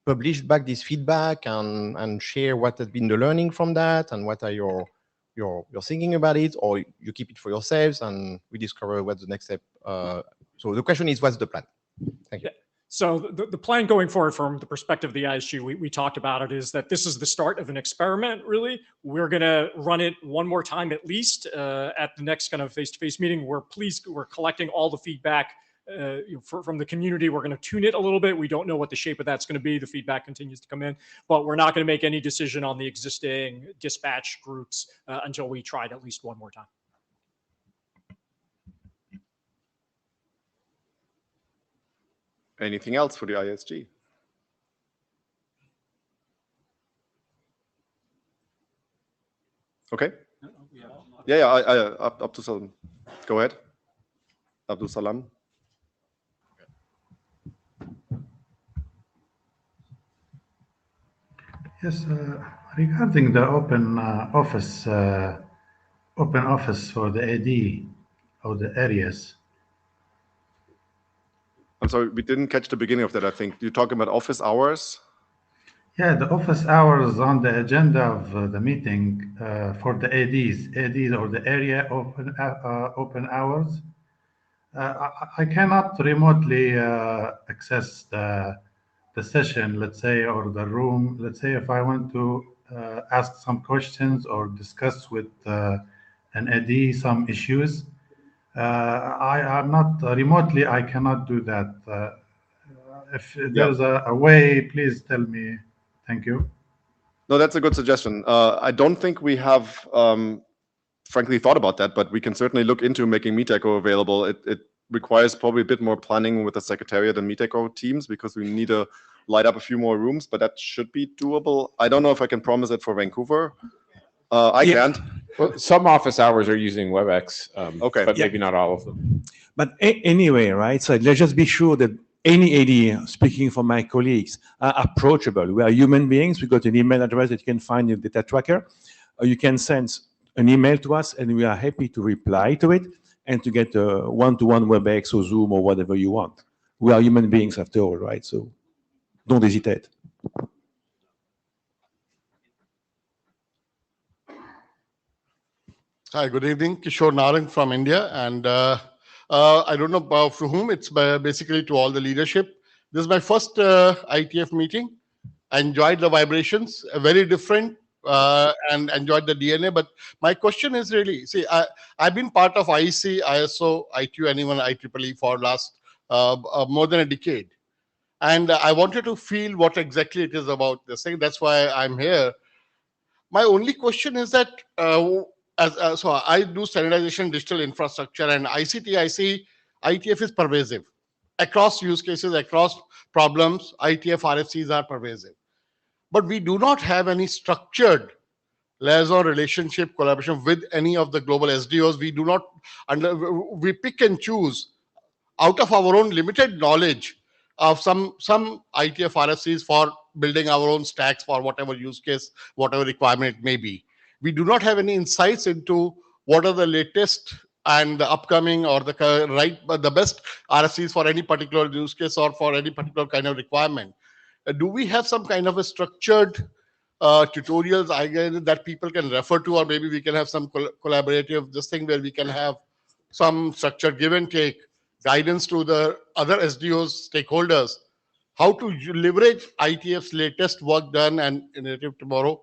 publish back this feedback and share what has been the learning from that and what are your thinking about it, or you keep it for yourselves and we discover what's the next step? So the question is, what's the plan? Thank you. So the plan going forward from the perspective of the ISG, we talked about it, is that this is the start of an experiment, really. We're going to run it one more time at least at the next kind of face-to-face meeting. We're collecting all the feedback from the community. We're going to tune it a little bit. We don't know what the shape of that's going to be. The feedback continues to come in, but we're not going to make any decision on the existing dispatch groups until we try it at least one more time. Anything else for the ISG? Okay. Yeah, up to Salam. Go ahead. Abdul Salam. Yes, regarding the open office for the AD or the areas. I'm sorry, we didn't catch the beginning of that. I think you're talking about office hours. Yeah, the office hours on the agenda of the meeting for the ADs or the area open hours. I cannot remotely access the session, let's say, or the room. Let's say if I want to ask some questions or discuss with an AD some issues, I'm not remotely. I cannot do that. If there's a way, please tell me. Thank you. No, that's a good suggestion. I don't think we have, frankly, thought about that, but we can certainly look into making Meetecho available. It requires probably a bit more planning with the Secretariat and Meetecho teams because we need to light up a few more rooms, but that should be doable. I don't know if I can promise it for Vancouver. I can't. Well, some office hours are using WebEx, okay, but maybe not all of them. But anyway, right? So let's just be sure that any AD, speaking for my colleagues, are approachable. We are human beings. We got an email address that you can find in the data tracker. You can send an email to us, and we are happy to reply to it and to get a one-to-one WebEx or Zoom or whatever you want. We are human beings after all, right? So don't hesitate. Hi, good evening. Kishore Narang from India. And I don't know for whom, it's basically to all the leadership. This is my first IETF meeting. I enjoyed the vibrations, very different, and enjoyed the DNA. But my question is really, see, I've been part of IEC, ISO, ITU, and even IEEE for last more than a decade. And I wanted to feel what exactly it is about this thing. That's why I'm here. My only question is that, so I do standardization, digital infrastructure, and ICT, I see IETF is pervasive. Across use cases, across problems, IETF RFCs are pervasive. But we do not have any structured liaison relationship collaboration with any of the global SDOs. We do not, we pick and choose out of our own limited knowledge of some IETF RFCs for building our own stacks for whatever use case, whatever requirement it may be. We do not have any insights into what are the latest and the upcoming or the best RFCs for any particular use case or for any particular kind of requirement. Do we have some kind of a structured tutorials that people can refer to, or maybe we can have some collaborative this thing where we can have some structured give and take guidance to the other SDOs stakeholders, how to leverage IETF's latest work done and innovative tomorrow?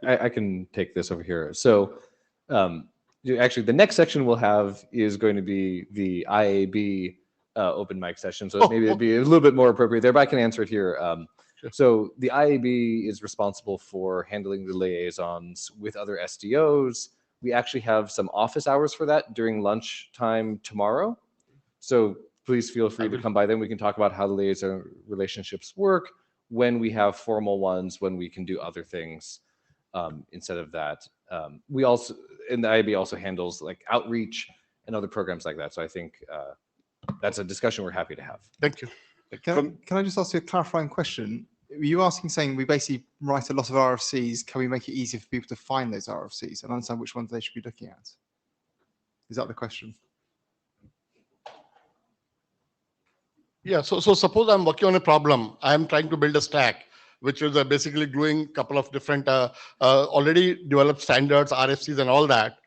I can take this over here. So actually, the next section we'll have is going to be the IAB open mic session. So maybe it'd be a little bit more appropriate there, but I can answer it here. Sure. So the IAB is responsible for handling the liaisons with other SDOs. We actually have some office hours for that during lunchtime tomorrow. So please feel free to come by then. We can talk about how the liaison relationships work, when we have formal ones, when we can do other things instead of that. We also, and the IAB also handles like outreach and other programs like that. So I think that's a discussion we're happy to have. Thank you. Can I just ask you a clarifying question? Were you asking, saying we basically write a lot of RFCs, can we make it easier for people to find those RFCs and understand which ones they should be looking at? Is that the question? Yeah, so suppose I'm working on a problem. I'm trying to build a stack, which is basically gluing a couple of different already developed standards, RFCs and all that.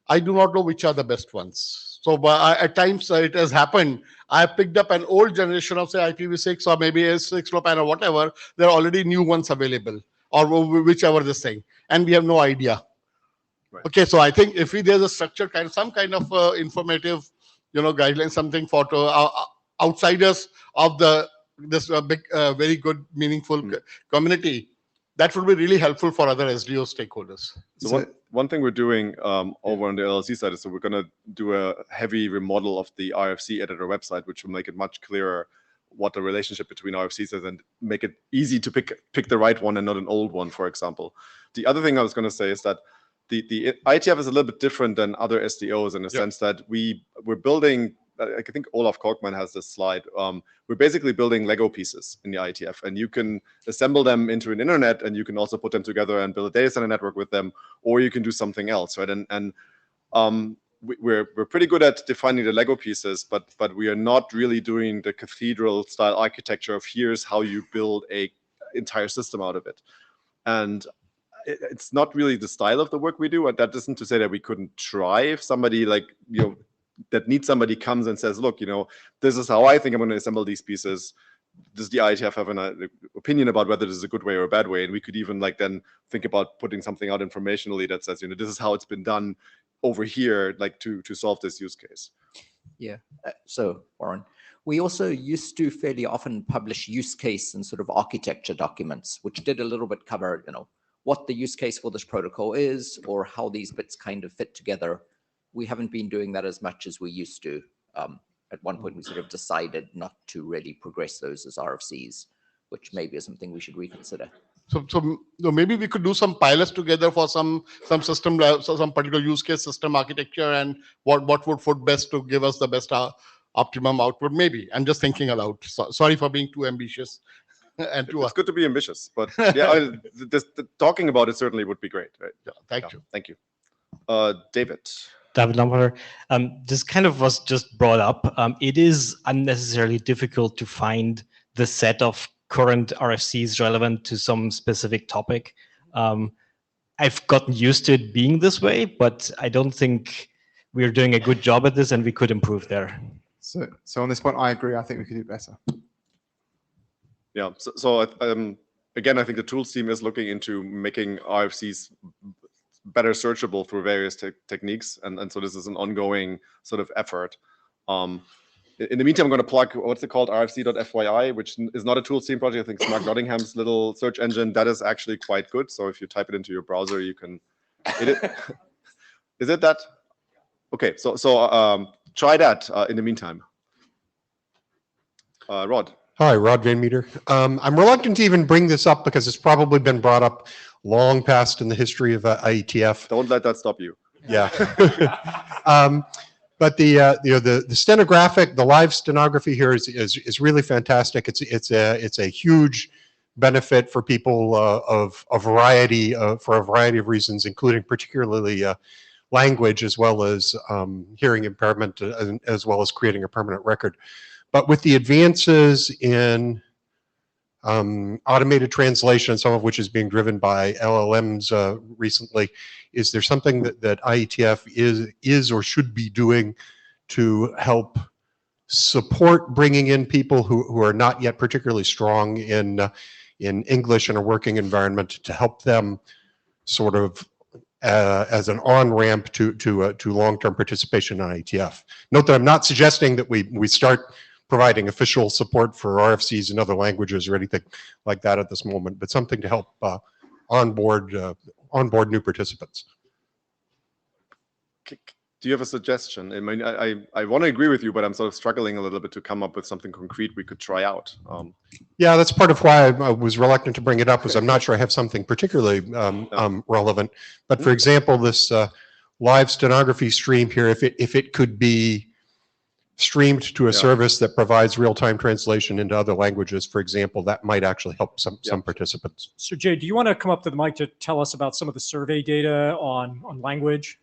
I do not know which are the best ones. So at times it has happened, I picked up an old generation of say IPv6 or maybe S6LoWPAN or whatever. There are already new ones available or whichever this thing. And we have no idea. Right. Okay, so I think if there's a structured some kind of informative, guideline, something for outsiders of this big, very good, meaningful community, that would be really helpful for other SDO stakeholders. So one thing we're doing over on the LLC side is, so we're going to do a heavy remodel of the RFC editor website, which will make it much clearer what the relationship between RFCs is and make it easy to pick the right one and not an old one, for example. The other thing I was going to say is that the IETF is a little bit different than other SDOs in the sense that we're building, I think Olaf Korkman has this slide. We're basically building Lego pieces in the IETF, and you can assemble them into an internet, and you can also put them together and build a data center network with them, or you can do something else, right? And we're pretty good at defining the Lego pieces, but we are not really doing the cathedral-style architecture of here's how you build a entire system out of it. And it's not really the style of the work we do, and that isn't to say that we couldn't try if somebody that needs somebody comes and says, look, this is how I think I'm going to assemble these pieces. Does the IETF have an opinion about whether this is a good way or a bad way? And we could even then think about putting something out informationally that says, this is how it's been done over here, to solve this use case. Yeah. So Warren, we also used to fairly often publish use case and sort of architecture documents, which did a little bit cover, what the use case for this protocol is or how these bits kind of fit together. We haven't been doing that as much as we used to. At one point, we sort of decided not to really progress those as RFCs, which maybe is something we should reconsider. So maybe we could do some pilots together for some system, some particular use case system architecture, and what would fit best to give us the best optimum output. Maybe I'm just thinking aloud. Sorry for being too ambitious. And it's good to be ambitious, but yeah, talking about it certainly would be great. Right? Yeah, thank you. Thank you, David. David Lamper. This kind of was just brought up. It is unnecessarily difficult to find the set of current RFCs relevant to some specific topic. I've gotten used to it being this way, but I don't think we're doing a good job at this, and we could improve there. So on this point, I agree. I think we could do better. Yeah. So again, I think the tools team is looking into making RFCs better searchable through various techniques, and so this is an ongoing sort of effort. In the meantime, I'm going to plug what's it called, RFC.fyi, which is not a tools team project. I think it's Mark Nottingham's little search engine. That is actually quite good. So if you type it into your browser, you can. Is it that? Okay. So try that in the meantime. Rod. Hi, Rod Van Meter. I'm reluctant to even bring this up because it's probably been brought up long past in the history of IETF. Don't let that stop you. Yeah. But the stenographic, the live stenography here is really fantastic. It's a huge benefit for people of a variety for a variety of reasons, including particularly language as well as hearing impairment, as well as creating a permanent record. But with the advances in automated translation, some of which is being driven by LLMs recently, is there something that IETF is or should be doing to help support bringing in people who are not yet particularly strong in English in a working environment, to help them sort of as an on-ramp to long-term participation in IETF? Note that I'm not suggesting that we start providing official support for RFCs in other languages or anything like that at this moment, but something to help onboard new participants. Do you have a suggestion? I mean, I want to agree with you, but I'm sort of struggling a little bit to come up with something concrete we could try out. Yeah, that's part of why I was reluctant to bring it up, was I'm not sure I have something particularly relevant. But for example, this live stenography stream here, if it could be streamed to a service that provides real-time translation into other languages, for example, that might actually help some participants. So Jay, do you want to come up to the mic to tell us about some of the survey data on language?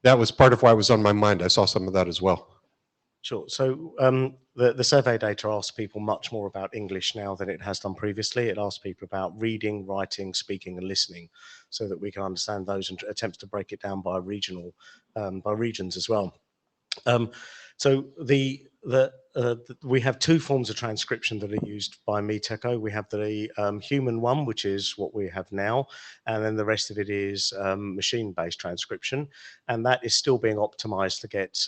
That was part of why it was on my mind. I saw some of that as well. Sure. So the survey data asks people much more about English now than it has done previously. It asks people about reading, writing, speaking, and listening, so that we can understand those and attempts to break it down by regions as well. So we have two forms of transcription that are used by Meetecho. We have the human one, which is what we have now, and then the rest of it is machine-based transcription, and that is still being optimized to get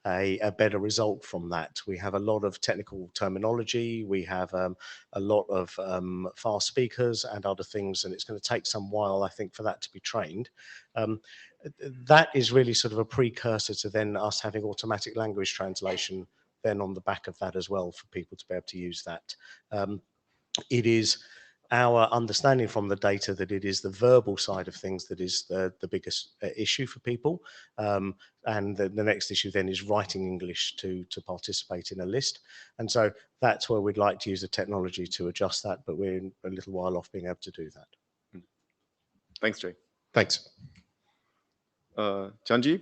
a better result from that. We have a lot of technical terminology, we have a lot of fast speakers and other things, and it's going to take some while, I think, for that to be trained. That is really sort of a precursor to then us having automatic language translation then on the back of that as well, for people to be able to use that. It is our understanding from the data that it is the verbal side of things that is the biggest issue for people. And the next issue then is writing English to participate in a list. And so that's where we'd like to use the technology to adjust that, but we're a little while off being able to do that. Thanks, Jay. Thanks. Chanji?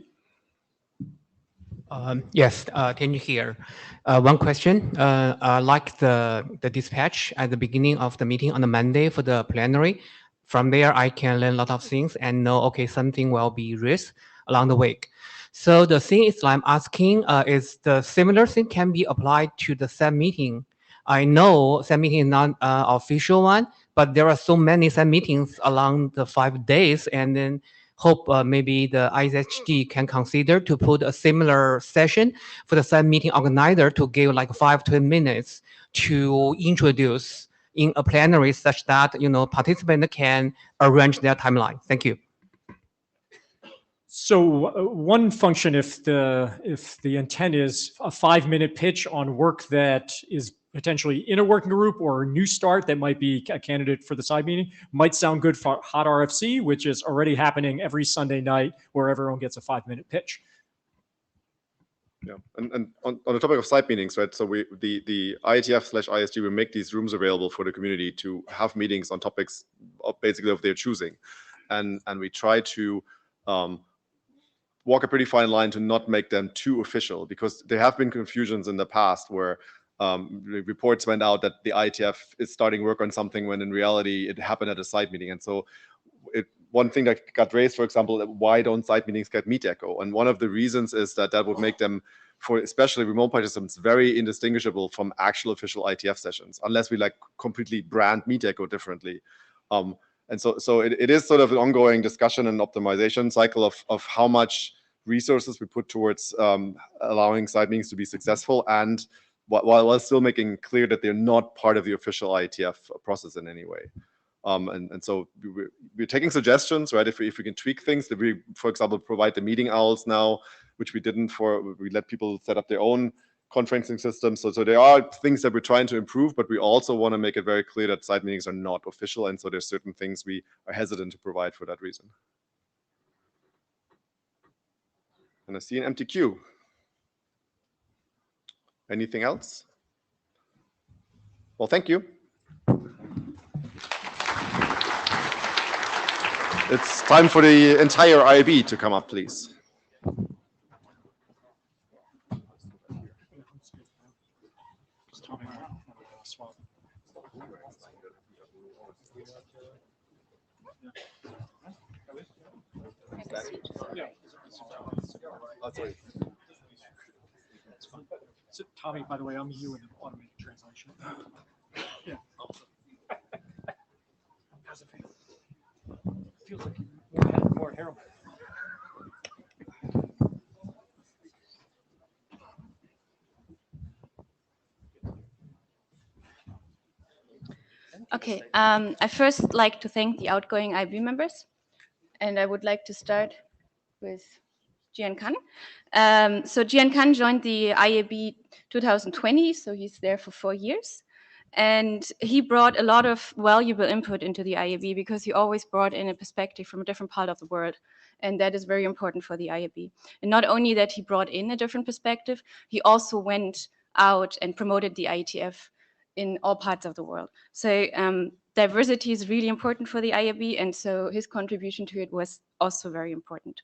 Yes, can you hear? One question, like the dispatch at the beginning of the meeting on the Monday for the plenary, from there I can learn a lot of things and know, okay, something will be raised along the week. So the thing is I'm asking is the similar thing can be applied to the SAM meeting. I know SAM meeting is not official one, but there are so many SAM meetings along the 5 days, and then hope maybe the ISHG can consider to put a similar session for the SAM meeting organizer to give like 5-10 minutes to introduce in a plenary such that, you know, participants can arrange their timeline. Thank you. So one function, if the intent is a 5-minute pitch on work that is potentially in a working group or a new start that might be a candidate for the side meeting, might sound good for Hot RFC, which is already happening every Sunday night where everyone gets a 5-minute pitch. Yeah, and on the topic of side meetings, right? So the IETF/ISG will make these rooms available for the community to have meetings on topics basically of their choosing, and we try to walk a pretty fine line to not make them too official, because there have been confusions in the past where reports went out that the IETF is starting work on something when in reality it happened at a side meeting. And so one thing that got raised, for example, why don't side meetings get Meetecho? And one of the reasons is that would make them, for especially remote participants, very indistinguishable from actual official IETF sessions, unless we like completely brand Meetecho differently. And so it is sort of an ongoing discussion and optimization cycle of how much resources we put towards allowing side meetings to be successful, and while still making clear that they're not part of the official IETF process in any way. And so we're taking suggestions, right? If we can tweak things, that we, for example, provide the meeting owls now, which we didn't we let people set up their own conferencing systems. So there are things that we're trying to improve, but we also want to make it very clear that side meetings are not official. And so there's certain things we are hesitant to provide for that reason. And I see an empty queue. Anything else? Well, thank you. It's time for the entire IAB to come up, please. So, Tommy, by the way, I'm you in the automated translation. Yeah. How's it feel? Feels like more heroin. Okay, I first like to thank the outgoing IB members, and I would like to start with Jian Kan. So Jian Kan joined the IAB 2020, so he's there for 4 years. And he brought a lot of valuable input into the IAB because he always brought in a perspective from a different part of the world. And that is very important for the IAB. And not only that he brought in a different perspective, he also went out and promoted the IETF in all parts of the world. So diversity is really important for the IAB, and so his contribution to it was also very important.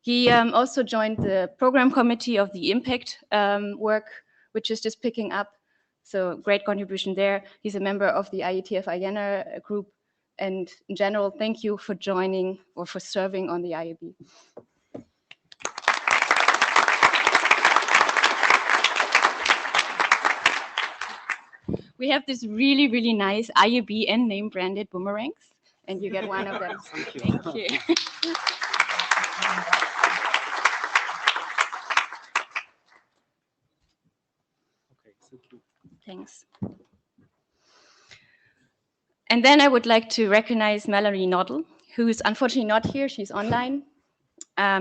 He also joined the program committee of the impact work, which is just picking up. So great contribution there. He's a member of the Ietf IENA group. And in general, thank you for joining or for serving on the IAB. We have this really, really nice IAB and name branded boomerangs, and you get one of them. Thank you. Thanks. And then I would like to recognize Mallory Noddle, who is unfortunately not here. She's online.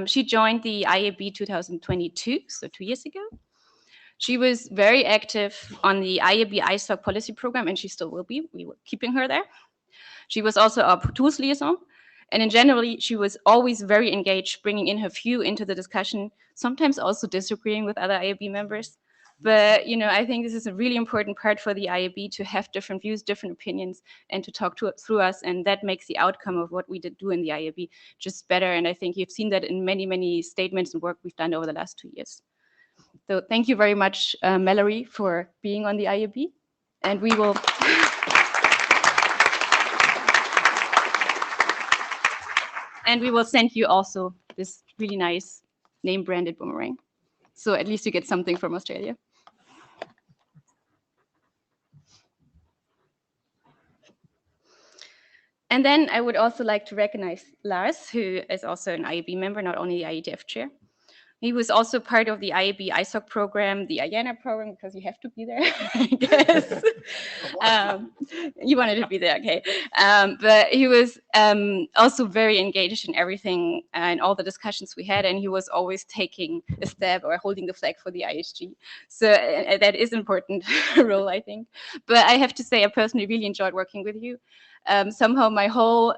She joined the IAB 2022, so 2 years ago. She was very active on the IAB ISOC policy program, and she still will be. We were keeping her there. She was also our tools liaison. And in generally, she was always very engaged, bringing in her view into the discussion, sometimes also disagreeing with other IAB members. But, you know, I think this is a really important part for the IAB to have different views, different opinions, and to talk through us. And that makes the outcome of what we did do in the IAB just better. And I think you've seen that in many, many statements and work we've done over the last 2 years. So thank you very much, Mallory, for being on the IAB. And we will... And we will send you also this really nice name-branded boomerang. So at least you get something from Australia. And then I would also like to recognize Lars, who is also an IAB member, not only the Ietf chair. He was also part of the IAB ISOC program, the IENA program, because you have to be there, I guess. You wanted to be there, okay. But he was also very engaged in everything and all the discussions we had, and he was always taking a step or holding the flag for the ISG. So that is an important role, I think. But I have to say, I personally really enjoyed working with you. Somehow my whole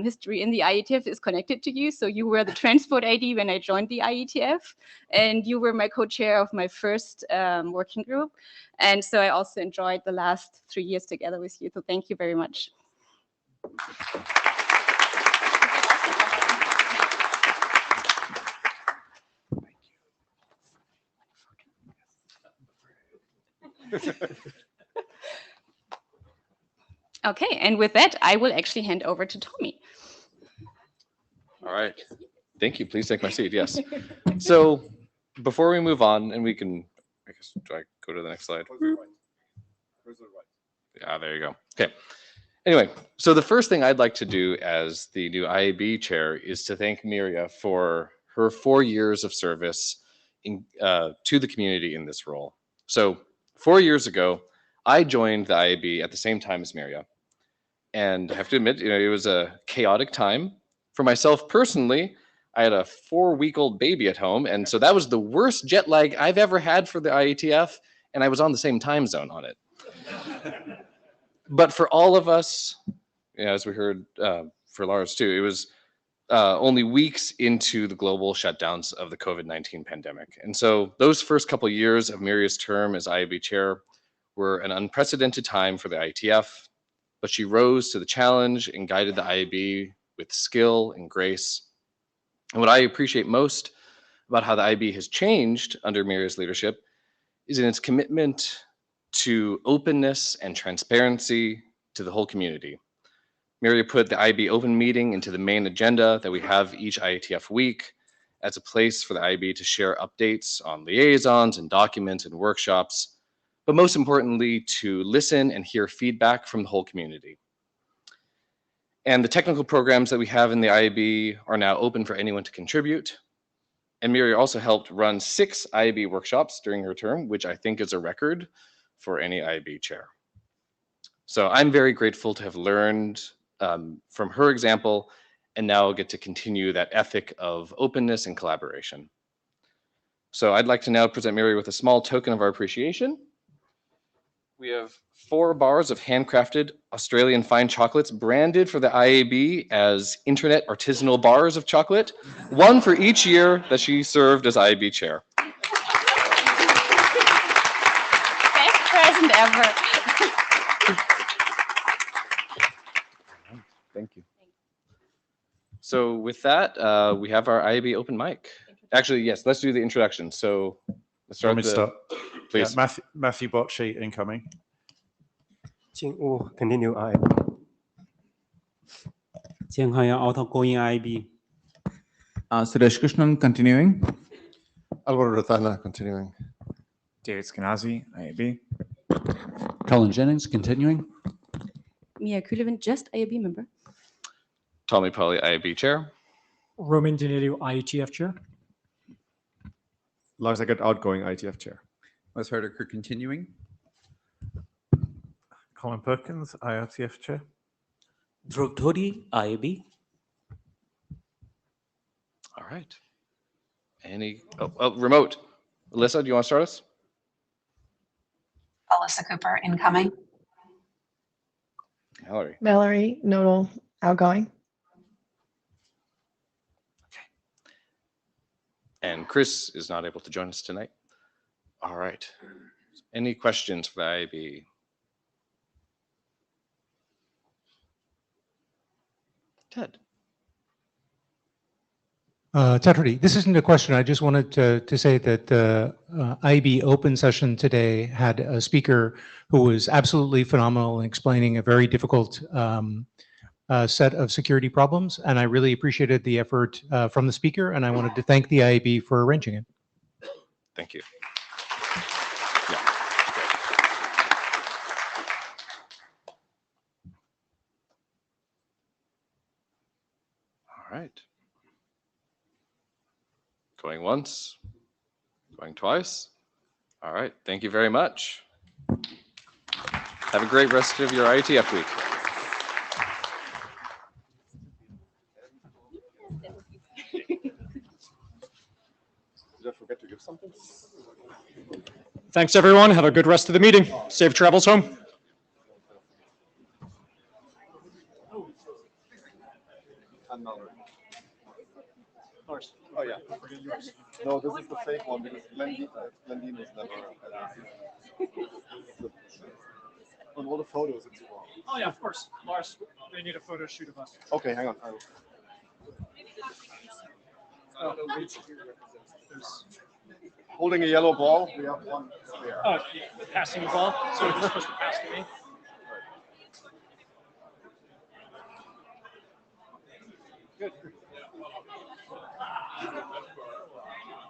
history in the Ietf is connected to you. So you were the transport AD when I joined the Ietf, and you were my co-chair of my first working group. And so I also enjoyed the last 3 years together with you. So thank you very much. Okay, and with that, I will actually hand over to Tommy. All right. Thank you. Please take my seat. Yes. So before we move on, and we can, I guess, do I go to the next slide? Yeah, there you go. Okay. Anyway, so the first thing I'd like to do as the new IAB chair is to thank Miria for her 4 years of service to the community in this role. So 4 years ago, I joined the IAB at the same time as Miria. And I have to admit, it was a chaotic time. For myself personally, I had a 4-week-old baby at home. And so that was the worst jet lag I've ever had for the IETF. And I was on the same time zone on it. But for all of us, as we heard for Lars too, it was only weeks into the global shutdowns of the COVID-19 pandemic. And so those first couple of years of Miria's term as IAB chair were an unprecedented time for the IETF, but she rose to the challenge and guided the IAB with skill and grace. And what I appreciate most about how the IAB has changed under Miria's leadership is in its commitment to openness and transparency to the whole community. Miria put the IAB open meeting into the main agenda that we have each IETF week as a place for the IAB to share updates on liaisons and documents and workshops, but most importantly, to listen and hear feedback from the whole community. And the technical programs that we have in the IAB are now open for anyone to contribute. And Miria also helped run 6 IAB workshops during her term, which I think is a record for any IAB chair. So I'm very grateful to have learned from her example, and now get to continue that ethic of openness and collaboration. So I'd like to now present Miria with a small token of our appreciation. We have 4 bars of handcrafted Australian fine chocolates branded for the IAB as Internet Artisanal Bars of Chocolate, 1 for each year that she served as IAB chair. Best present ever. Thank you. So with that, we have our IAB open mic. Actually, yes, let's do the introduction. So let's start Want me to the, start? please. Yeah, Matthew Bocci incoming. Continue IB. Jianhaya outgoing IB. Suresh Krishnan continuing. Alvaro Ratana continuing. David Skenazi, IAB. Colin Jennings continuing. Mia Kulevin, just IAB member. Tommy Polly, IAB chair. Roman Dinero, IETF chair. Lars Eckert, outgoing IETF chair. Wes Hardeker continuing. Colin Perkins, IRTF chair. Dhruv Dhodi, IAB. All right. Any, remote. Alyssa, do you want to start us? Alyssa Cooper, incoming. Mallory. Mallory, nodal, outgoing. And Chris is not able to join us tonight. All right. Any questions for the IAB? Ted. Ted Hardy, this isn't a question. I just wanted to say that the IB open session today had a speaker who was absolutely phenomenal in explaining a very difficult set of security problems. And I really appreciated the effort from the speaker. And I wanted to thank the IAB for arranging it. Thank you. All right. Going once, going twice. All right, thank you very much. Have a great rest of your IETF week. Did I forget to give something? Thanks, everyone. Have a good rest of the meeting. Safe travels home. And Mallory. Oh yeah. No, this is the fake one because Glendine was never. On all the photos, it's wrong. Oh yeah, of course. Lars, they need a photo shoot of us. Okay, hang on. Holding a yellow ball, we have one spare. Oh, passing the ball. So you're supposed to pass to me. Good.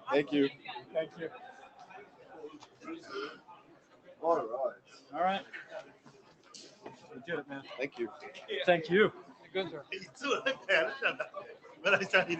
Thank you. Thank you. All right. All right. You did it, man. Thank you. Thank you. Good. Thank you.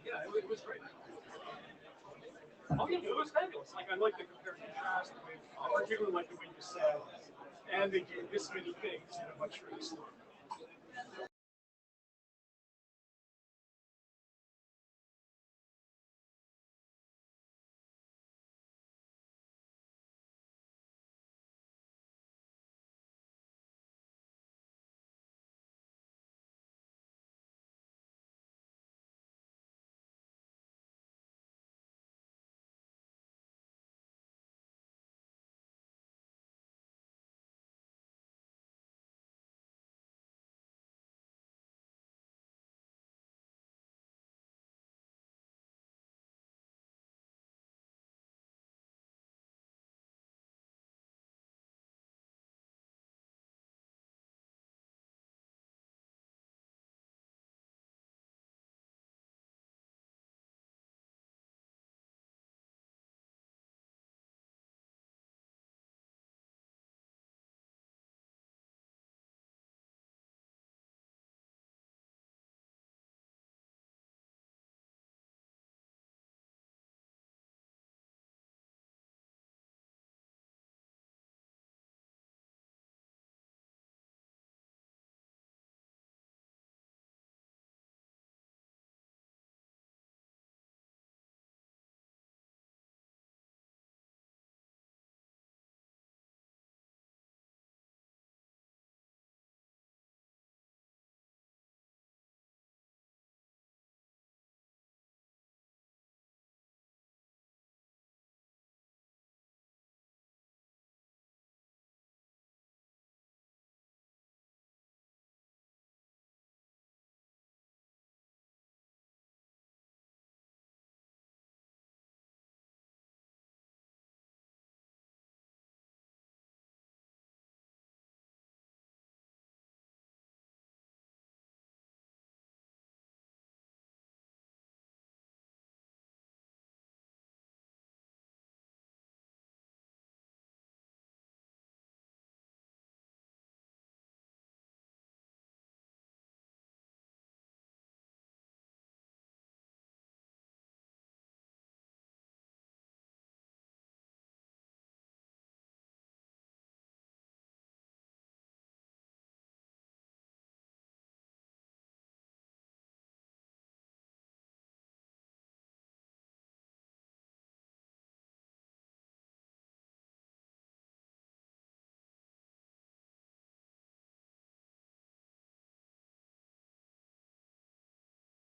Yeah, it was great. Oh, yeah, it was fabulous. Like, I like the compare and contrast. I particularly like the way you said, and they do this many things in a much shorter story.